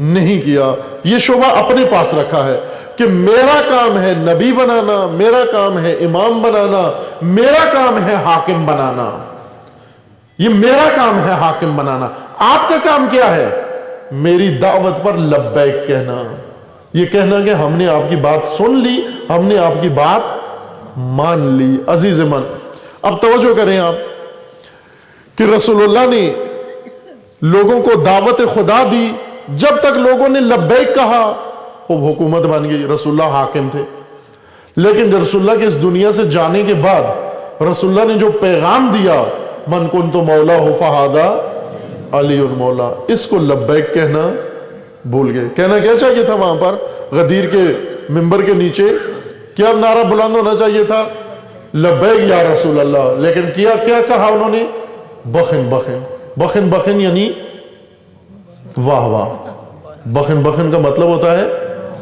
نہیں کیا. یہ شعبہ اپنے پاس رکھا ہے کہ میرا کام ہے نبی بنانا، میرا کام ہے امام بنانا، میرا کام ہے حاکم بنانا. یہ میرا کام ہے حاکم بنانا. آپ کا کام کیا ہے؟ میری دعوت پر لبیک کہنا. یہ کہنا کہ ہم نے آپ کی بات سن لی، ہم نے آپ کی بات مان لی. عزیز من، اب توجہ کریں آپ کہ رسول اللہ نے لوگوں کو دعوت خدا دی. جب تک لوگوں نے لبیک کہا خوب حکومت بن گئی، رسول اللہ حاکم تھے. لیکن رسول اللہ کے اس دنیا سے جانے کے بعد رسول اللہ نے جو پیغام دیا، من کنت مولا فہذا علی مولا، اس کو لبیک کہنا بھول گئے. کہنا کیا چاہیے تھا وہاں پر غدیر کے ممبر کے نیچے؟ کیا نعرہ بلند ہونا چاہیے تھا؟ لبیک یا رسول اللہ. لیکن کیا کہا انہوں نے؟ بخن بخن. بخن بخن یعنی واہ واہ. بخن بخن کا مطلب ہوتا ہے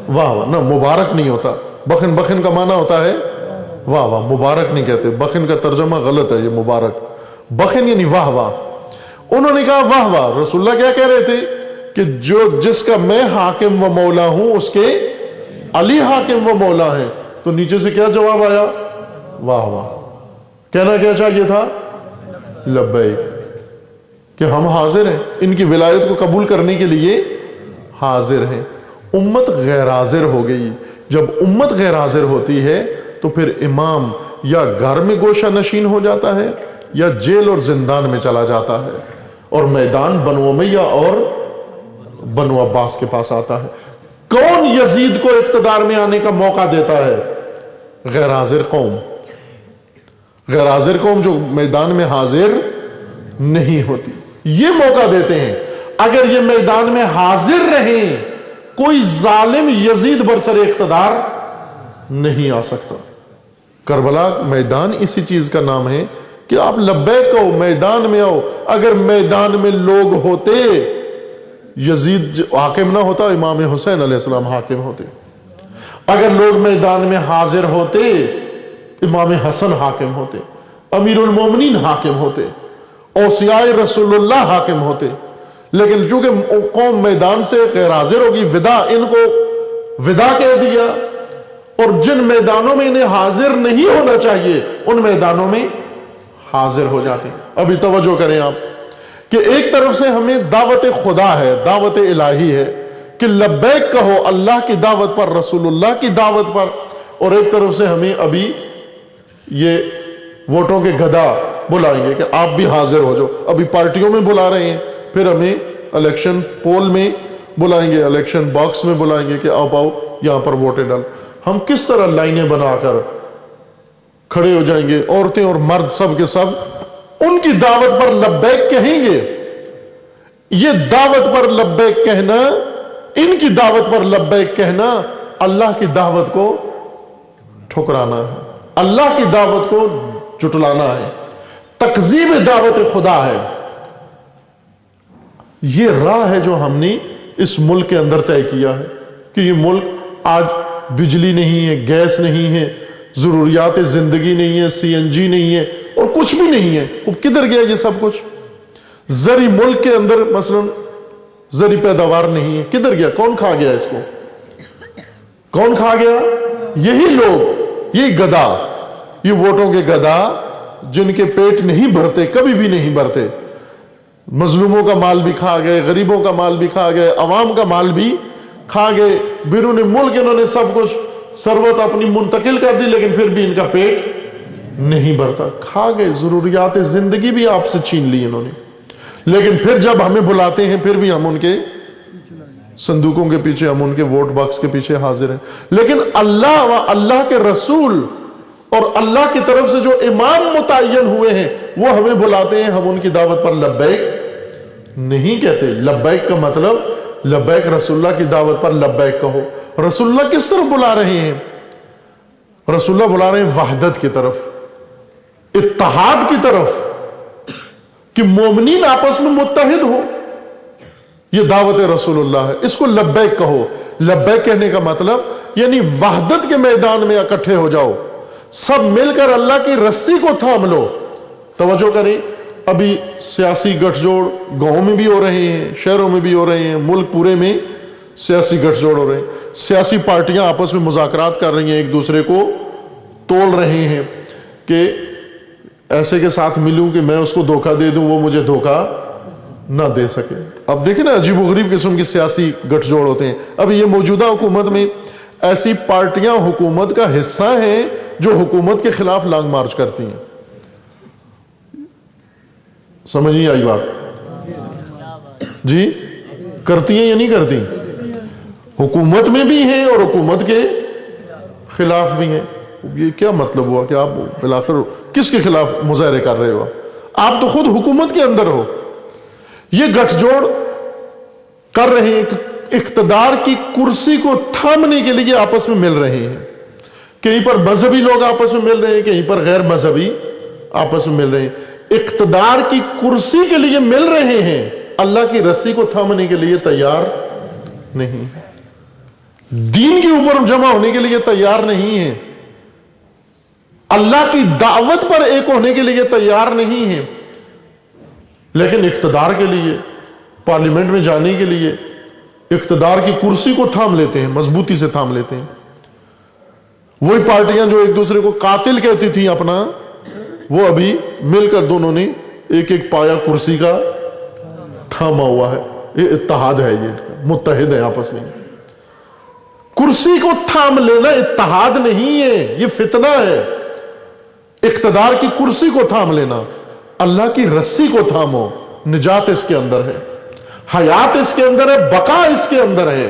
واہ واہ، نہ مبارک نہیں ہوتا. بخن بخن کا معنی ہوتا ہے واہ واہ، مبارک نہیں کہتے. بخن کا ترجمہ غلط ہے، یہ مبارک. بخن یعنی واہ واہ. انہوں نے کہا واہ واہ. رسول اللہ کیا کہہ رہے تھے کہ جس کا میں حاکم و مولا ہوں اس کے علی حاکم و مولا ہیں. تو نیچے سے کیا جواب آیا؟ واہ واہ. کہنا کیا چاہیے تھا؟ لبیک، کہ ہم حاضر ہیں، ان کی ولایت کو قبول کرنے کے لیے حاضر ہیں. امت غیر حاضر ہو گئی. جب امت غیر حاضر ہوتی ہے تو پھر امام یا گھر میں گوشہ نشین ہو جاتا ہے یا جیل اور زندان میں چلا جاتا ہے، اور میدان بنو امیہ اور بنو عباس کے پاس آتا ہے. کون یزید کو اقتدار میں آنے کا موقع دیتا ہے؟ غیر حاضر قوم. غیر حاضر قوم جو میدان میں حاضر نہیں ہوتی، یہ موقع دیتے ہیں. اگر یہ میدان میں حاضر رہیں، کوئی ظالم یزید برسر اقتدار نہیں آ سکتا. کربلا میدان اسی چیز کا نام ہے کہ آپ لبیک کہو، میدان میں آؤ. اگر میدان میں لوگ ہوتے، یزید حاکم نہ ہوتا، امام حسین علیہ السلام حاکم ہوتے. اگر لوگ میدان میں حاضر ہوتے، امام حسن حاکم ہوتے، امیر المومنین حاکم ہوتے، اوصیاء رسول اللہ حاکم ہوتے. لیکن چونکہ قوم میدان سے غیر حاضر ہوگی، ودا، ان کو ودا کہہ دیا، اور جن میدانوں میں انہیں حاضر نہیں ہونا چاہیے ان میدانوں میں حاضر ہو جاتے. ابھی توجہ کریں آپ کہ ایک طرف سے ہمیں دعوت خدا ہے، دعوت الہی ہے کہ لبیک کہو اللہ کی دعوت پر، رسول اللہ کی دعوت پر، اور ایک طرف سے ہمیں ابھی یہ ووٹوں کے گدھا بلائیں گے کہ آپ بھی حاضر ہو جاؤ. ابھی پارٹیوں میں بلا رہے ہیں، پھر ہمیں الیکشن پول میں بلائیں گے، الیکشن باکس میں بلائیں گے کہ آپ آؤ یہاں پر ووٹیں ڈال. ہم کس طرح لائنیں بنا کر کھڑے ہو جائیں گے، عورتیں اور مرد سب کے سب ان کی دعوت پر لبیک کہیں گے. یہ دعوت پر لبیک کہنا، ان کی دعوت پر لبیک کہنا، اللہ کی دعوت کو ٹھکرانا ہے، اللہ کی دعوت کو جھٹلانا ہے، تکذیب دعوت خدا ہے. یہ راہ ہے جو ہم نے اس ملک کے اندر طے کیا ہے کہ یہ ملک آج بجلی نہیں ہے، گیس نہیں ہے، ضروریات زندگی نہیں ہے، CNG نہیں ہے، اور کچھ بھی نہیں ہے. کدھر گیا یہ سب کچھ؟ زرعی ملک کے اندر مثلا زرعی پیداوار نہیں ہے، کدھر گیا؟ کون کھا گیا اس کو؟ کون کھا گیا؟ یہی لوگ، یہی گدھا، یہ ووٹوں کے گدھا جن کے پیٹ نہیں بھرتے، کبھی بھی نہیں بھرتے. مظلوموں کا مال بھی کھا گئے، غریبوں کا مال بھی کھا گئے، عوام کا مال بھی کھا گئے. بیرون ملک انہوں نے سب کچھ ثروت اپنی منتقل کر دی، لیکن پھر بھی ان کا پیٹ نہیں بھرتا. کھا گئے، ضروریات زندگی بھی آپ سے چھین لی انہوں نے. لیکن پھر جب ہمیں بلاتے ہیں پھر بھی ہم ان کے صندوقوں کے پیچھے، ہم ان کے ووٹ باکس کے پیچھے حاضر ہیں. لیکن اللہ و اللہ کے رسول اور اللہ کی طرف سے جو امام متعین ہوئے ہیں وہ ہمیں بلاتے ہیں، ہم ان کی دعوت پر لبیک نہیں کہتے. لبیک کا مطلب لبیک رسول اللہ کی دعوت پر لبیک کہو. رسول اللہ کس طرف بلا رہے ہیں؟ رسول اللہ بلا رہے ہیں وحدت کی طرف، اتحاد کی طرف، کہ مومنین آپس میں متحد ہو. یہ دعوت رسول اللہ ہے، اس کو لبیک کہو. لبیک کہنے کا مطلب یعنی وحدت کے میدان میں اکٹھے ہو جاؤ، سب مل کر اللہ کی رسی کو تھام لو. توجہ کریں، ابھی سیاسی گٹھ جوڑ گاؤں میں بھی ہو رہے ہیں، شہروں میں بھی ہو رہے ہیں، ملک پورے میں سیاسی گٹھ جوڑ ہو رہے ہیں، سیاسی پارٹیاں آپس میں مذاکرات کر رہی ہیں، ایک دوسرے کو تول رہے ہیں کہ ایسے کے ساتھ ملوں کہ میں اس کو دھوکہ دے دوں، وہ مجھے دھوکہ نہ دے سکے۔ اب دیکھیں نا عجیب و غریب قسم کی سیاسی گٹھ جوڑ ہوتے ہیں۔ اب یہ موجودہ حکومت میں ایسی پارٹیاں حکومت کا حصہ ہیں جو حکومت کے خلاف لانگ مارچ کرتی ہیں۔ سمجھ نہیں آئی بات؟ جی کرتی ہیں یا نہیں کرتی؟ حکومت میں بھی ہیں اور حکومت کے خلاف بھی ہیں۔ یہ کیا مطلب ہوا کہ آپ بالآخر کس کے خلاف مظاہرے کر رہے ہو؟ آپ تو خود حکومت کے اندر ہو۔ یہ گٹھ جوڑ کر رہے ہیں، اقتدار کی کرسی کو تھامنے کے لیے آپس میں مل رہے ہیں۔ کہیں پر مذہبی لوگ آپس میں مل رہے ہیں، کہیں پر غیر مذہبی آپس میں مل رہے ہیں، اقتدار کی کرسی کے لیے مل رہے ہیں، اللہ کی رسی کو تھامنے کے لیے تیار نہیں، دین کے اوپر جمع ہونے کے لیے تیار نہیں ہیں، اللہ کی دعوت پر ایک ہونے کے لیے تیار نہیں ہیں، لیکن اقتدار کے لیے، پارلیمنٹ میں جانے کے لیے اقتدار کی کرسی کو تھام لیتے ہیں، مضبوطی سے تھام لیتے ہیں۔ وہی پارٹیاں جو ایک دوسرے کو قاتل کہتی تھیں اپنا، وہ ابھی مل کر دونوں نے ایک ایک پایا کرسی کا تھاما ہوا ہے۔ یہ اتحاد ہے، یہ متحد ہے آپس میں۔ کرسی کو تھام لینا اتحاد نہیں ہے، یہ فتنہ ہے۔ اقتدار کی کرسی کو تھام لینا، اللہ کی رسی کو تھامو، نجات اس کے اندر ہے، حیات اس کے اندر ہے، بقا اس کے اندر ہے۔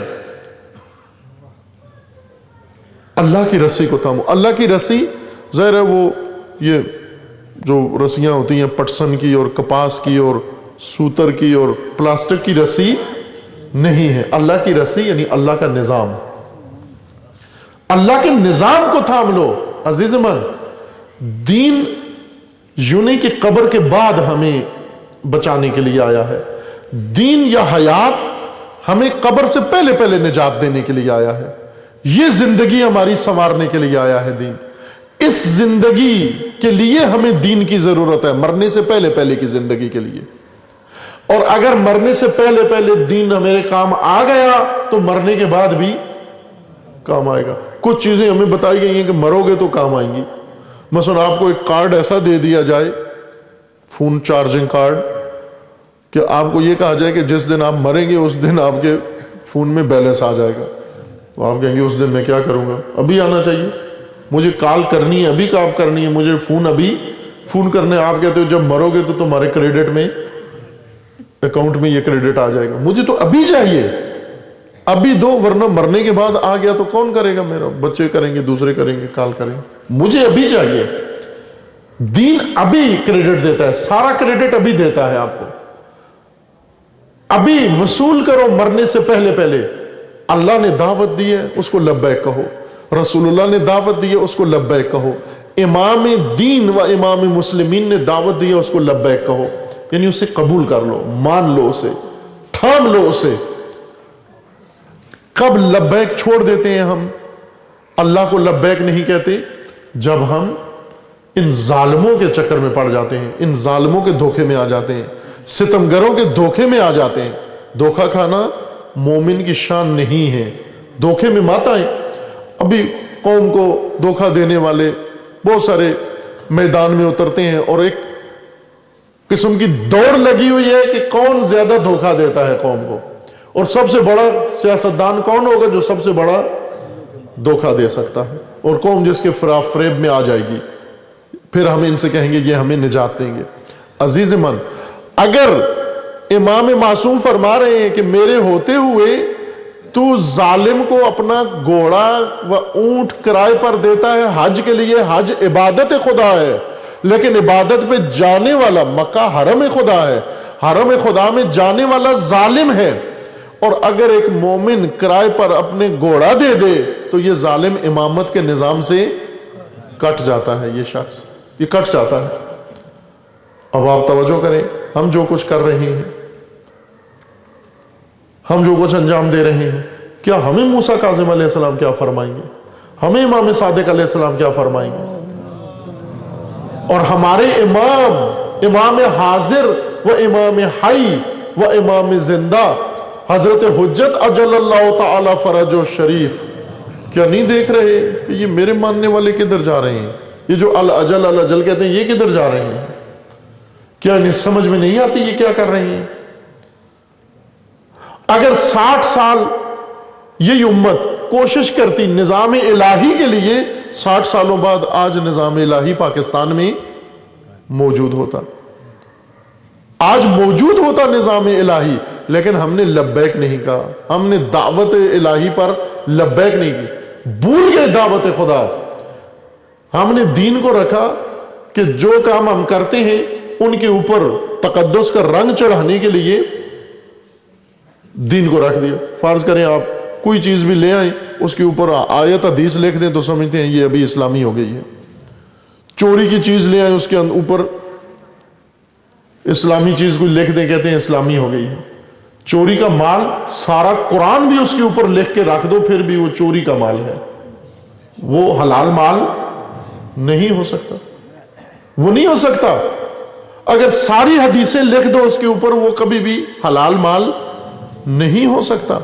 اللہ کی رسی کو تھامو۔ اللہ کی رسی ظاہر ہے وہ یہ جو رسیاں ہوتی ہیں پٹسن کی اور کپاس کی اور سوتر کی اور پلاسٹک کی رسی نہیں ہے۔ اللہ کی رسی یعنی اللہ کا نظام، اللہ کے نظام کو تھام لو۔ عزیز من، دین یونی کی قبر کے بعد ہمیں بچانے کے لیے آیا ہے، دین یا حیات ہمیں قبر سے پہلے پہلے نجات دینے کے لیے آیا ہے، یہ زندگی ہماری سنوارنے کے لیے آیا ہے دین۔ اس زندگی کے لیے ہمیں دین کی ضرورت ہے، مرنے سے پہلے پہلے کی زندگی کے لیے۔ اور اگر مرنے سے پہلے پہلے دین میرے کام آ گیا تو مرنے کے بعد بھی کام آئے گا۔ کچھ چیزیں ہمیں بتائی گئی ہیں کہ مرو گے تو کام آئیں گی۔ مثلا آپ کو ایک کارڈ ایسا دے دیا جائے، فون چارجنگ کارڈ، کہ آپ کو یہ کہا جائے کہ جس دن آپ مریں گے اس دن آپ کے فون میں بیلنس آ جائے گا، تو آپ کہیں گے اس دن میں کیا کروں گا؟ ابھی آنا چاہیے، مجھے کال کرنی ہے، ابھی کال کرنی ہے، مجھے ابھی فون کرنے۔ آپ کہتے ہو جب مرو گے تو تمہارے کریڈٹ میں، اکاؤنٹ میں یہ کریڈٹ آ جائے گا۔ مجھے تو ابھی چاہیے، ابھی دو، ورنہ مرنے کے بعد آ گیا تو کون کرے گا؟ میرا بچے کریں گے، دوسرے کریں گے، کال کریں گے، مجھے ابھی چاہیے۔ دین ابھی کریڈٹ دیتا ہے، سارا کریڈٹ ابھی دیتا ہے آپ کو، ابھی وصول کرو مرنے سے پہلے پہلے۔ اللہ نے دعوت دی ہے، اس کو لبیک کہو، رسول اللہ نے دعوت دی ہے، اس کو لبیک کہو، امام دین و امام مسلمین نے دعوت دی ہے، اس کو لبیک کہو، یعنی اسے قبول کر لو، مان لو، اسے تھام لو اسے۔ کب لبیک چھوڑ دیتے ہیں ہم، اللہ کو لبیک نہیں کہتے؟ جب ہم ان ظالموں کے چکر میں پڑ جاتے ہیں، ان ظالموں کے دھوکے میں آ جاتے ہیں، ستمگروں کے دھوکے میں آ جاتے ہیں۔ دھوکہ کھانا مومن کی شان نہیں ہے، دھوکے میں مت آئیں۔ ابھی قوم کو دھوکہ دینے والے بہت سارے میدان میں اترتے ہیں، اور ایک قسم کی دوڑ لگی ہوئی ہے کہ کون زیادہ دھوکہ دیتا ہے قوم کو، اور سب سے بڑا سیاستدان کون ہوگا جو سب سے بڑا دھوکہ دے سکتا ہے، اور قوم جس کے فریب میں آ جائے گی، پھر ہم ان سے کہیں گے یہ ہمیں نجات دیں گے۔ عزیز من، اگر امام معصوم فرما رہے ہیں کہ میرے ہوتے ہوئے تو ظالم کو اپنا گھوڑا و اونٹ کرائے پر دیتا ہے حج کے لیے، حج عبادت خدا ہے، لیکن عبادت پہ جانے والا، مکہ حرم خدا ہے، حرم خدا میں جانے والا ظالم ہے، اور اگر ایک مومن کرائے پر اپنے گھوڑا دے دے تو یہ ظالم امامت کے نظام سے کٹ جاتا ہے، یہ شخص یہ کٹ جاتا ہے۔ اب آپ توجہ کریں، ہم جو کچھ کر رہے ہیں، ہم جو کچھ انجام دے رہے ہیں، کیا ہمیں موسیٰ کاظم علیہ السلام کیا فرمائیں گے؟ ہمیں امام صادق علیہ السلام کیا فرمائیں گے؟ اور ہمارے امام حاضر و امام حی و امام زندہ، حضرت حجت اجل اللہ تعالی فرج و شریف، کیا نہیں دیکھ رہے کہ یہ میرے ماننے والے کدھر جا رہے ہیں؟ یہ جو الاجل الاجل کہتے ہیں، یہ کدھر جا رہے ہیں؟ کیا انہیں سمجھ میں نہیں آتی یہ کیا کر رہے ہیں؟ اگر 60 سال یہ امت کوشش کرتی نظام الہی کے لیے، 60 سالوں بعد آج نظام الہی پاکستان میں موجود ہوتا، آج موجود ہوتا نظام الہی، لیکن ہم نے لبیک نہیں کہا، ہم نے دعوت الہی پر لبیک نہیں کی، بھول گئے دعوت خدا۔ ہم نے دین کو رکھا کہ جو کام ہم کرتے ہیں ان کے اوپر تقدس کا رنگ چڑھانے کے لیے دین کو رکھ دیا۔ فرض کریں آپ کوئی چیز بھی لے آئیں، اس کے اوپر آیت حدیث لکھ دیں تو سمجھتے ہیں یہ ابھی اسلامی ہو گئی ہے۔ چوری کی چیز لے آئیں، اس کے اوپر اسلامی چیز کو لکھ دیں، کہتے ہیں اسلامی ہو گئی ہے۔ چوری کا مال سارا قرآن بھی اس کے اوپر لکھ کے رکھ دو، پھر بھی وہ چوری کا مال ہے، وہ حلال مال نہیں ہو سکتا، وہ نہیں ہو سکتا۔ اگر ساری حدیثیں لکھ دو اس کے اوپر، وہ کبھی بھی حلال مال نہیں ہو سکتا۔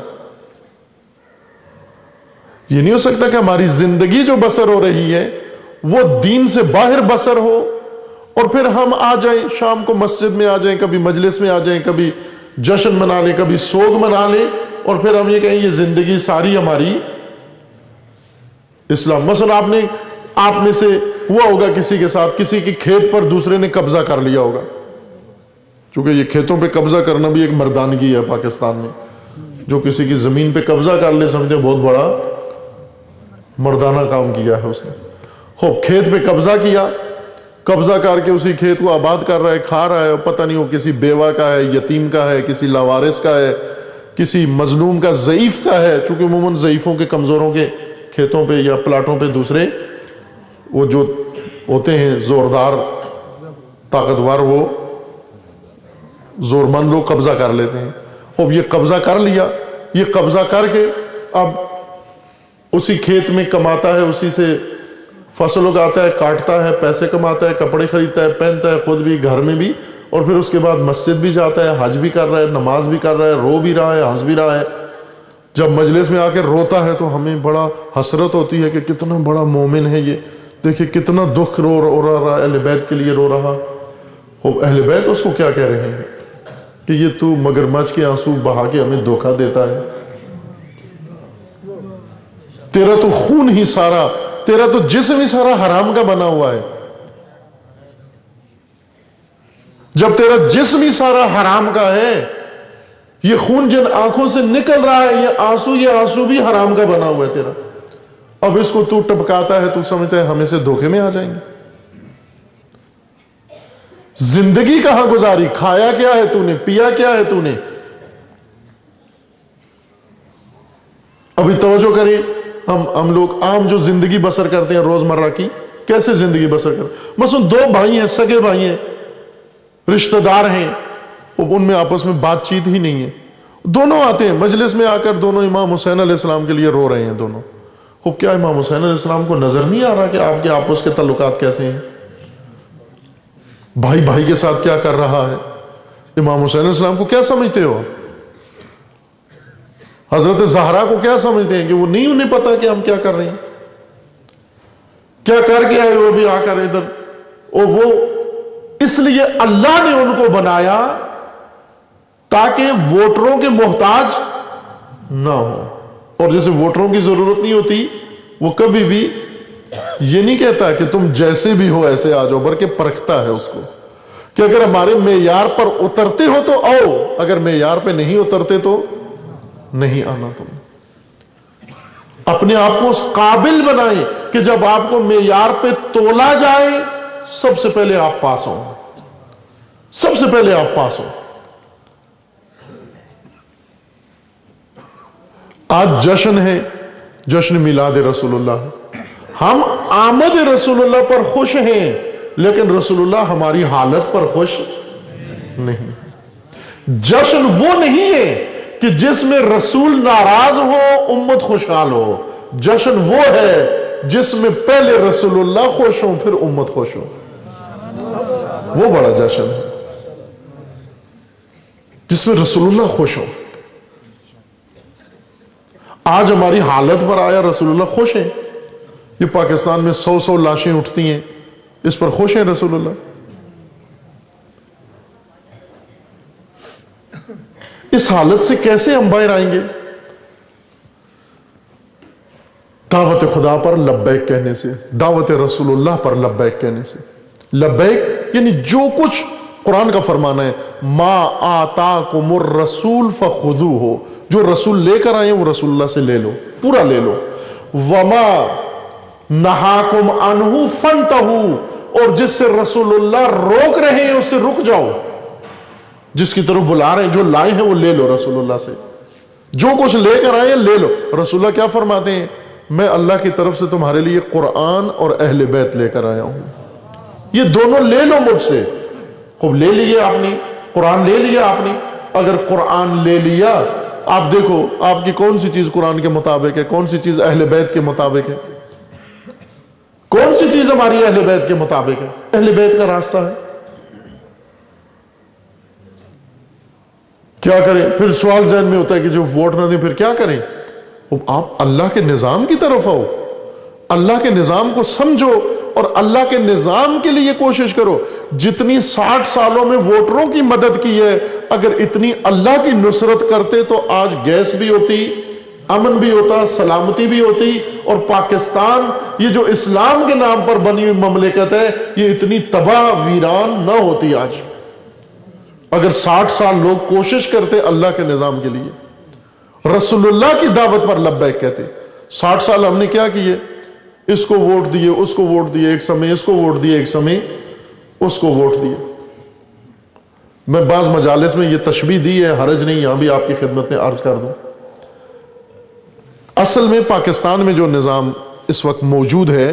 یہ نہیں ہو سکتا کہ ہماری زندگی جو بسر ہو رہی ہے وہ دین سے باہر بسر ہو، اور پھر ہم آ جائیں شام کو مسجد میں آ جائیں، کبھی مجلس میں آ جائیں، کبھی جشن منا لیں، کبھی سوگ منا لیں، اور پھر ہم یہ کہیں یہ زندگی ساری ہماری اسلام۔ مثلا آپ میں سے ہوا ہوگا کسی کے ساتھ، کسی کے کھیت پر دوسرے نے قبضہ کر لیا ہوگا، چونکہ یہ کھیتوں پہ قبضہ کرنا بھی ایک مردانگی ہے پاکستان میں، جو کسی کی زمین پہ قبضہ کر لے سمجھتے بہت بڑا مردانہ کام کیا ہے اس نے۔ خوب کھیت پہ قبضہ کیا، قبضہ کر کے اسی کھیت کو آباد کر رہا ہے، کھا رہا ہے، پتہ نہیں وہ کسی بیوہ کا ہے، یتیم کا ہے، کسی لاوارث کا ہے، کسی مظلوم کا، ضعیف کا ہے، چونکہ عموماً ضعیفوں کے کمزوروں کے کھیتوں پہ یا پلاٹوں پہ دوسرے وہ جو ہوتے ہیں زوردار طاقتور، وہ زورمند لوگ قبضہ کر لیتے ہیں۔ خوب یہ قبضہ کر لیا، یہ قبضہ کر کے اب اسی کھیت میں کماتا ہے، اسی سے فصل اگاتا ہے، کاٹتا ہے، پیسے کماتا ہے، کپڑے خریدتا ہے، پہنتا ہے، خود بھی گھر میں بھی، اور پھر اس کے بعد مسجد بھی جاتا ہے، حج بھی کر رہا ہے، نماز بھی کر رہا ہے، رو بھی رہا ہے، ہنس بھی رہا ہے۔ جب مجلس میں آ کے روتا ہے تو ہمیں بڑا حسرت ہوتی ہے کہ کتنا بڑا مومن ہے یہ، دیکھیں کتنا دکھ رو رہا ہے، اہل بیت کے لیے رو رہا۔ اہل بیت اس کو کیا کہہ رہے ہیں کہ یہ تو مگرمچھ کے آنسو بہا کے ہمیں دھوکہ دیتا ہے، تیرا تو خون ہی سارا، تیرا تو جسم ہی سارا حرام کا بنا ہوا ہے۔ جب تیرا جسم ہی سارا حرام کا ہے، یہ خون جن آنکھوں سے نکل رہا ہے، یہ آنسو بھی حرام کا بنا ہوا ہے تیرا، اب اس کو تو ٹپکاتا ہے، تو سمجھتا ہے ہم اسے دھوکے میں آ جائیں گے۔ زندگی کہاں گزاری، کھایا کیا ہے تو نے، پیا کیا ہے تو نے؟ ابھی توجہ کریں، ہم لوگ عام جو زندگی بسر کرتے ہیں روزمرہ کی، کیسے زندگی بسر کرتے ہیں؟ مثلا 2 بھائی ہیں، سگے بھائی ہیں، رشتہ دار ہیں، ان میں آپس میں بات چیت ہی نہیں ہے، دونوں آتے ہیں مجلس میں آ کر، دونوں امام حسین علیہ السلام کے لیے رو رہے ہیں دونوں۔ خوب کیا امام حسین علیہ السلام کو نظر نہیں آ رہا کہ آپ کے آپس کے تعلقات کیسے ہیں؟ بھائی بھائی کے ساتھ کیا کر رہا ہے؟ امام حسین علیہ السلام کو کیا سمجھتے ہو؟ حضرت زہرا کو کیا سمجھتے ہیں کہ وہ نہیں انہیں پتا کہ ہم کیا کر رہے ہیں، کیا کر کے آئے وہ بھی آ کر ادھر؟ اور وہ اس لیے اللہ نے ان کو بنایا تاکہ ووٹروں کے محتاج نہ ہو، اور جیسے ووٹروں کی ضرورت نہیں ہوتی، وہ کبھی بھی یہ نہیں کہتا کہ تم جیسے بھی ہو ایسے آ جاؤ، بلکہ پرکھتا ہے اس کو کہ اگر ہمارے معیار پر اترتے ہو تو آؤ، اگر معیار پہ نہیں اترتے تو نہیں آنا۔ تم اپنے آپ کو اس قابل بنائیں کہ جب آپ کو معیار پہ تولا جائے، سب سے پہلے آپ پاس ہوں، سب سے پہلے آپ پاس ہوں۔ آج جشن ہے، جشن میلاد رسول اللہ، ہم آمد رسول اللہ پر خوش ہیں، لیکن رسول اللہ ہماری حالت پر خوش نہیں۔ جشن وہ نہیں ہے کہ جس میں رسول ناراض ہو امت خوشحال ہو، جشن وہ ہے جس میں پہلے رسول اللہ خوش ہوں پھر امت خوش ہو، وہ بڑا جشن ہے، جس میں رسول اللہ خوش ہو۔ آج ہماری حالت پر آیا رسول اللہ خوش ہیں؟ یہ پاکستان میں 100 لاشیں اٹھتی ہیں، اس پر خوش ہیں رسول اللہ؟ اس حالت سے کیسے ہم باہر آئیں گے؟ دعوت خدا پر لبیک کہنے سے، دعوت رسول اللہ پر لبیک کہنے سے۔ لبیک یعنی جو کچھ قرآن کا فرمانا ہے، ما آتاکم الرسول فخذوہ، جو رسول لے کر آئے وہ رسول اللہ سے لے لو، پورا لے لو۔ وما نہاکم عنہ فانتہوا، اور جس سے رسول اللہ روک رہے ہیں اس سے رک جاؤ، جس کی طرف بلا رہے ہیں، جو لائے ہیں وہ لے لو رسول اللہ سے، جو کچھ لے کر آئے ہیں لے لو۔ رسول اللہ کیا فرماتے ہیں؟ میں اللہ کی طرف سے تمہارے لیے قرآن اور اہل بیت لے کر آیا ہوں، یہ دونوں لے لو مجھ سے۔ خوب لے لیا آپ نے، قرآن لے لیا آپ نے۔ اگر قرآن لے لیا، آپ دیکھو آپ کی کون سی چیز قرآن کے مطابق ہے، کون سی چیز اہل بیت کے مطابق ہے، کون سی چیز ہماری اہل بیت کے مطابق ہے؟ اہل بیت کا راستہ ہے۔ کیا کریں؟ پھر سوال ذہن میں ہوتا ہے کہ جو ووٹ نہ دیں پھر کیا کریں؟ آپ اللہ کے نظام کی طرف آؤ، اللہ کے نظام کو سمجھو اور اللہ کے نظام کے لیے کوشش کرو۔ جتنی 60 سالوں میں ووٹروں کی مدد کی ہے، اگر اتنی اللہ کی نصرت کرتے تو آج گیس بھی ہوتی، امن بھی ہوتا، سلامتی بھی ہوتی، اور پاکستان یہ جو اسلام کے نام پر بنی ہوئی مملکت ہے یہ اتنی تباہ ویران نہ ہوتی آج، اگر 60 سال لوگ کوشش کرتے اللہ کے نظام کے لیے، رسول اللہ کی دعوت پر لبیک کہتے۔ 60 سال ہم نے کیا کیے؟ اس کو ووٹ دیے، اس کو ووٹ دیے، ایک سمے اس کو ووٹ دیے، ایک سمے اس کو ووٹ دیے۔ میں بعض مجالس میں یہ تشبیہ دی ہے، حرج نہیں یہاں بھی آپ کی خدمت میں عرض کر دوں۔ اصل میں پاکستان میں جو نظام اس وقت موجود ہے،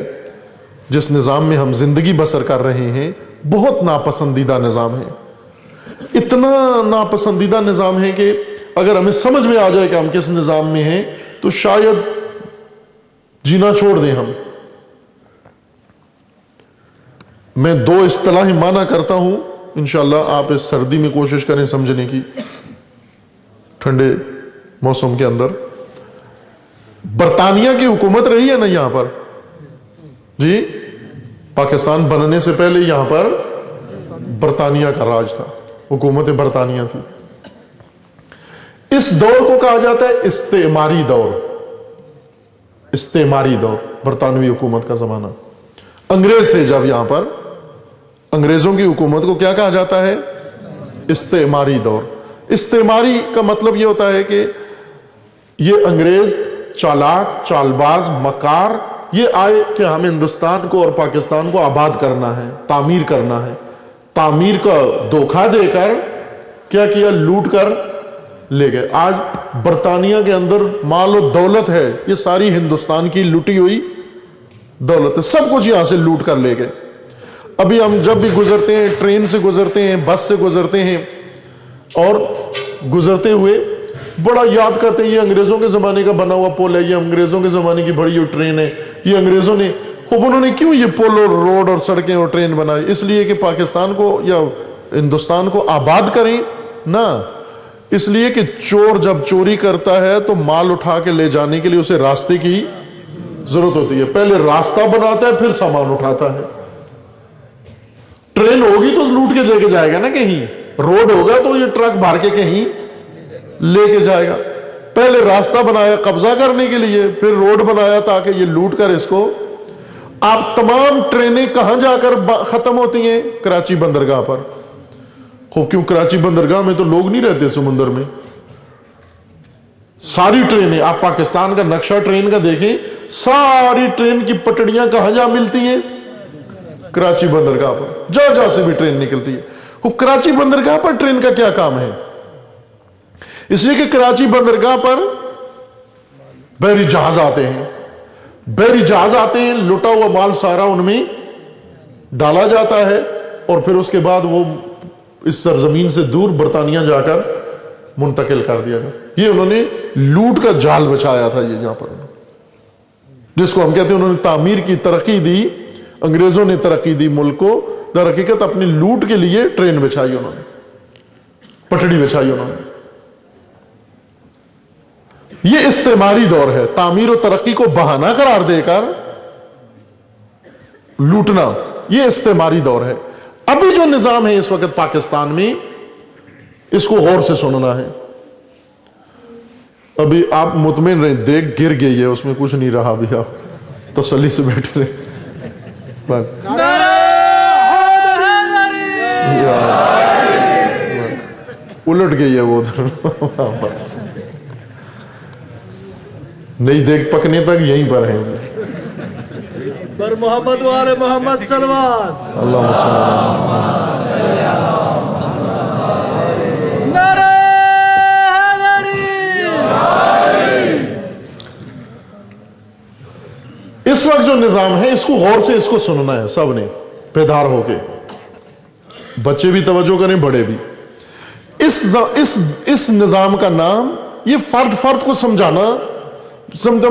جس نظام میں ہم زندگی بسر کر رہے ہیں، بہت ناپسندیدہ نظام ہے۔ اتنا ناپسندیدہ نظام ہے کہ اگر ہمیں سمجھ میں آ جائے کہ ہم کس نظام میں ہیں تو شاید جینا چھوڑ دیں ہم۔ میں 2 اصطلاحیں معنی کرتا ہوں، انشاءاللہ آپ اس سردی میں کوشش کریں سمجھنے کی، ٹھنڈے موسم کے اندر۔ برطانیہ کی حکومت رہی ہے نا یہاں پر، جی پاکستان بننے سے پہلے یہاں پر برطانیہ کا راج تھا، حکومت برطانیہ تھی۔ اس دور کو کہا جاتا ہے استعماری دور، استعماری دور، برطانوی حکومت کا زمانہ۔ انگریز تھے جب یہاں پر، انگریزوں کی حکومت کو کیا کہا جاتا ہے؟ استعماری دور۔ استعماری کا مطلب یہ ہوتا ہے کہ یہ انگریز چالاک، چالباز، مکار، یہ آئے کہ ہمیں ہندوستان کو اور پاکستان کو آباد کرنا ہے، تعمیر کرنا ہے۔ تعمیر کا دھوکہ دے کر کیا کیا؟ لوٹ کر لے گئے۔ آج برطانیہ کے اندر مال و دولت ہے، یہ ساری ہندوستان کی لوٹی ہوئی دولت ہے، سب کچھ یہاں سے لوٹ کر لے گئے۔ ابھی ہم جب بھی گزرتے ہیں، ٹرین سے گزرتے ہیں، بس سے گزرتے ہیں، اور گزرتے ہوئے بڑا یاد کرتے ہیں یہ انگریزوں کے زمانے کا بنا ہوا پل ہے، یہ انگریزوں کے زمانے کی بڑی ہوئی ٹرین ہے، یہ انگریزوں نے خوب انہوں نے کیوں یہ پل اور روڈ اور سڑکیں اور ٹرین بنائی؟ اس لیے کہ پاکستان کو یا ہندوستان کو آباد کریں؟ نہ، اس لیے کہ چور جب چوری کرتا ہے تو مال اٹھا کے لے جانے کے لیے اسے راستے کی ضرورت ہوتی ہے، پہلے راستہ بناتا ہے پھر سامان اٹھاتا ہے۔ ٹرین ہوگی تو لوٹ کے لے کے جائے گا نا کہیں، روڈ ہوگا تو یہ ٹرک بھر کے کہیں لے کے جائے گا۔ پہلے راستہ بنایا قبضہ کرنے کے لیے، پھر روڈ بنایا تاکہ یہ لوٹ کر اس کو۔ آپ تمام ٹرینیں کہاں جا کر ختم ہوتی ہیں؟ کراچی بندرگاہ پر۔ خوب کیوں؟ کراچی بندرگاہ میں تو لوگ نہیں رہتے سمندر میں، ساری ٹرینیں، آپ پاکستان کا نقشہ ٹرین کا دیکھیں، ساری ٹرین کی پٹڑیاں کہاں جا ملتی ہیں؟ کراچی بندرگاہ پر، جہاں جہاں سے بھی ٹرین نکلتی ہے۔ وہ کراچی بندرگاہ پر ٹرین کا کیا کام ہے؟ اس لیے کہ کراچی بندرگاہ پر بحری جہاز آتے ہیں، بحری جہاز آتے ہیں، لٹا ہوا مال سارا ان میں ڈالا جاتا ہے، اور پھر اس کے بعد وہ اس سرزمین سے دور برطانیہ جا کر منتقل کر دیا گیا۔ یہ انہوں نے لوٹ کا جال بچایا تھا، یہ یہاں پر جس کو ہم کہتے ہیں انہوں نے تعمیر کی ترقی دی، انگریزوں نے ترقی دی ملک کو، در حقیقت اپنی لوٹ کے لیے ٹرین بچائی انہوں نے، پٹڑی بچائی انہوں نے۔ یہ استعماری دور ہے. تعمیر و ترقی کو بہانہ قرار دے کر لوٹنا، یہ استعماری دور ہے. ابھی جو نظام ہے اس وقت پاکستان میں، اس کو غور سے سننا ہے. ابھی آپ مطمئن رہیں، دیکھ گر گئی ہے، اس میں کچھ نہیں رہا. ابھی آپ تسلی سے بیٹھے رہیں. نعرہ الٹ گئی ہے وہ ادھر. نہیں دیکھ پکنے تک یہیں پر ہیں. پر محمد والے محمد صلوات. اللہم صلی اللہ. نعرہ حیدری. اس وقت جو نظام ہے اس کو غور سے اس کو سننا ہے سب نے بیدار ہو کے. بچے بھی توجہ کریں، بڑے بھی. اس نظام کا نام، یہ فرد کو سمجھانا،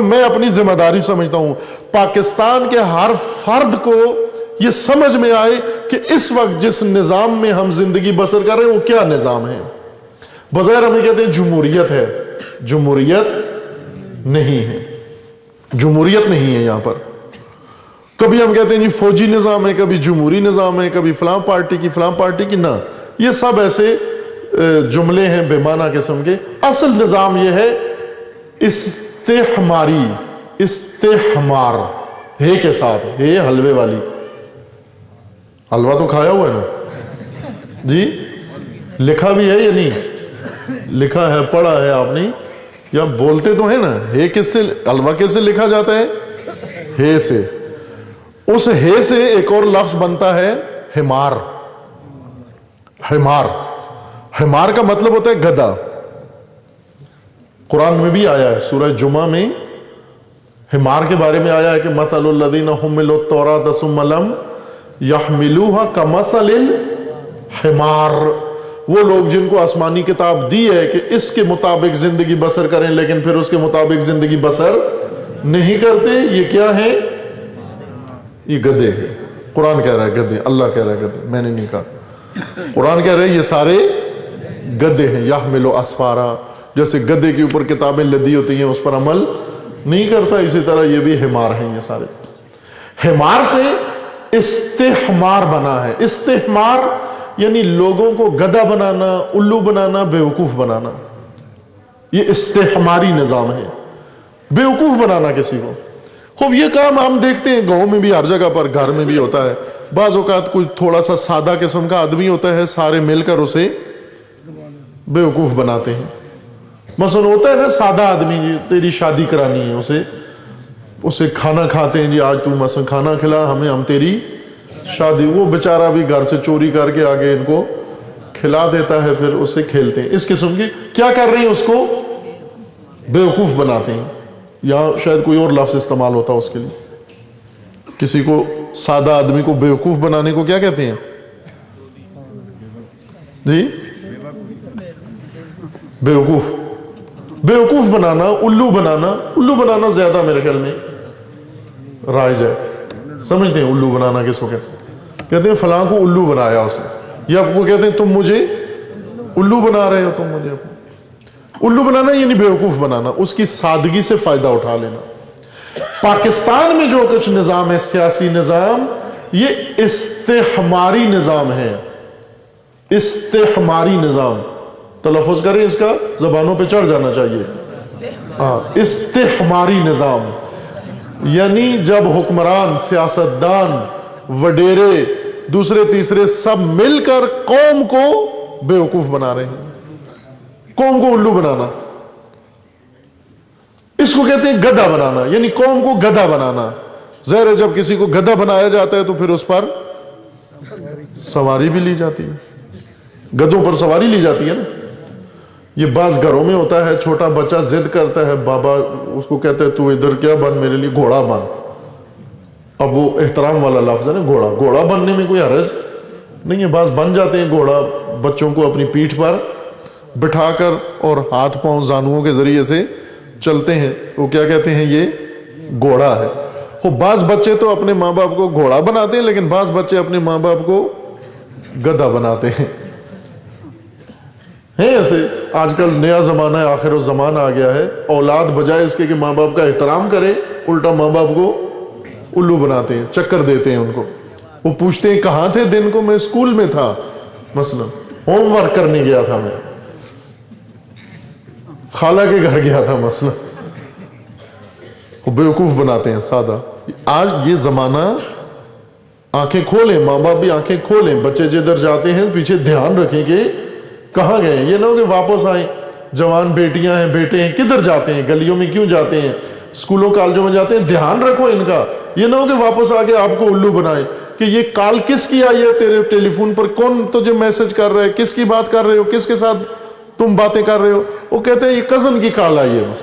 میں اپنی ذمہ داری سمجھتا ہوں پاکستان کے ہر فرد کو یہ سمجھ میں آئے کہ اس وقت جس نظام میں ہم زندگی بسر کر رہے ہیں وہ کیا نظام ہے. بظاہر ہمیں کہتے ہیں جمہوریت ہے، جمہوریت نہیں ہے. جمہوریت نہیں ہے. یہاں پر کبھی ہم کہتے ہیں جی فوجی نظام ہے، کبھی جمہوری نظام ہے، کبھی فلاں پارٹی کی نہ. یہ سب ایسے جملے ہیں بے معنی قسم کے. اصل نظام یہ ہے استحماری، استحمار، ہے کے ساتھ، ہے حلوے والی. حلوہ تو کھایا ہوا ہے نا جی؟ لکھا بھی ہے یا نہیں؟ لکھا ہے، پڑھا ہے آپ نے، یا بولتے تو ہیں نا. ہے کس سے، حلوہ کس سے لکھا جاتا ہے؟ ہے سے. اس ہے سے ایک اور لفظ بنتا ہے حمار. حمار، حمار کا مطلب ہوتا ہے گدھا. قرآن میں بھی آیا ہے، سورہ جمعہ میں حمار کے بارے میں آیا ہے کہ مثل الذین حملوا التوراۃ ثم لم یحملوها کمثل الحمار. وہ لوگ جن کو آسمانی کتاب دی ہے کہ اس کے مطابق زندگی بسر کریں لیکن پھر اس کے مطابق زندگی بسر نہیں کرتے، یہ کیا ہے؟ یہ گدھے ہیں. قرآن کہہ رہا ہے گدھے، اللہ کہہ رہا ہے گدھے، میں نے نہیں کہا. قرآن کہہ رہا ہے یہ سارے گدھے ہیں. یحملوا اسفارا، جیسے گدھے کے اوپر کتابیں لدی ہوتی ہیں اس پر عمل نہیں کرتا، اسی طرح یہ بھی حمار ہیں. یہ سارے حمار سے استحمار بنا ہے. استحمار یعنی لوگوں کو گدھا بنانا، الو بنانا، بیوقوف بنانا. یہ استحماری نظام ہے، بیوقوف بنانا کسی کو. خوب یہ کام ہم دیکھتے ہیں گاؤں میں بھی، ہر جگہ پر، گھر میں بھی ہوتا ہے. بعض اوقات کوئی تھوڑا سا سادہ قسم کا آدمی ہوتا ہے، سارے مل کر اسے بیوقوف بناتے ہیں. مثلا ہوتا ہے نا سادہ آدمی، جی تیری شادی کرانی ہے، اسے کھانا کھاتے ہیں، جی آج تو مثلا کھانا کھلا ہمیں، ہم تیری شادی. وہ بیچارہ بھی گھر سے چوری کر کے آگے ان کو کھلا دیتا ہے، پھر اسے کھیلتے ہیں. اس قسم کی کیا کر رہے ہیں؟ اس کو بیوقوف بناتے ہیں. یا شاید کوئی اور لفظ استعمال ہوتا اس کے لیے. کسی کو، سادہ آدمی کو بیوقوف بنانے کو کیا کہتے ہیں جی؟ بیوقوف. بیوقوف بنانا، الو بنانا. الو بنانا زیادہ میرے خیال میں رائج ہے. سمجھتے ہیں الو بنانا کس کو کہتے ہیں؟ کہتے ہیں فلاں کو الو بنایا اس نے. یا آپ کو کہتے ہیں تم مجھے الو بنا رہے ہو، تم مجھے. الو بنانا یعنی بیوقوف بنانا، اس کی سادگی سے فائدہ اٹھا لینا. پاکستان میں جو کچھ نظام ہے، سیاسی نظام، یہ استحماری نظام ہے. استحماری نظام، تلفظ کریں اس کا، زبانوں پہ چڑھ جانا چاہیے. ہاں، استحماری نظام یعنی جب حکمران، سیاستدان، وڈیرے، دوسرے تیسرے سب مل کر قوم کو بیوقوف بنا رہے ہیں، قوم کو الو بنانا. اس کو کہتے ہیں گدھا بنانا، یعنی قوم کو گدھا بنانا. ظاہر ہے جب کسی کو گدھا بنایا جاتا ہے تو پھر اس پر سواری بھی لی جاتی ہے. گدھوں پر سواری لی جاتی ہے نا. یہ بعض گھروں میں ہوتا ہے، چھوٹا بچہ ضد کرتا ہے، بابا اس کو کہتا ہے تو ادھر کیا بن، میرے لیے گھوڑا بن. اب وہ احترام والا لفظ ہے نا، گھوڑا. گھوڑا بننے میں کوئی حرج نہیں ہے. بعض بن جاتے ہیں گھوڑا، بچوں کو اپنی پیٹھ پر بٹھا کر اور ہاتھ پاؤں زانوؤں کے ذریعے سے چلتے ہیں. وہ کیا کہتے ہیں؟ یہ گھوڑا ہے. وہ بعض بچے تو اپنے ماں باپ کو گھوڑا بناتے ہیں، لیکن بعض بچے اپنے ماں باپ کو گدھا بناتے ہیں. ہیں ایسے. آج کل نیا زمانہ ہے, آخر الزمان آ گیا ہے. اولاد بجائے اس کے کہ ماں باپ کا احترام کرے, الٹا ماں باپ کو الو بناتے ہیں, چکر دیتے ہیں ان کو. وہ پوچھتے ہیں کہاں تھے دن کو؟ میں اسکول میں تھا, مثلا ہوم ورک کرنے گیا تھا, میں خالہ کے گھر گیا تھا مثلا. وہ بیوقوف بناتے ہیں سادہ. آج یہ زمانہ, آنکھیں کھولیں, ماں باپ بھی آنکھیں کھولیں. بچے جدھر جاتے ہیں پیچھے دھیان رکھیں کہ کہاں گئے ہیں. یہ نہ ہو کہ واپس آئیں, جوان بیٹیاں ہیں بیٹے ہیں, کدھر جاتے ہیں, گلیوں میں کیوں جاتے ہیں, اسکولوں کالجوں میں جاتے ہیں, دھیان رکھو ان کا. یہ نہ ہو کہ واپس آ کے آپ کو الو بنائیں کہ یہ کال کس کی آئی ہے تیرے ٹیلی فون پر, کون تجھے میسج کر رہا ہے, کس کی بات کر رہے ہو, کس کے ساتھ تم باتیں کر رہے ہو. وہ کہتے ہیں یہ کزن کی کال آئی ہے, بس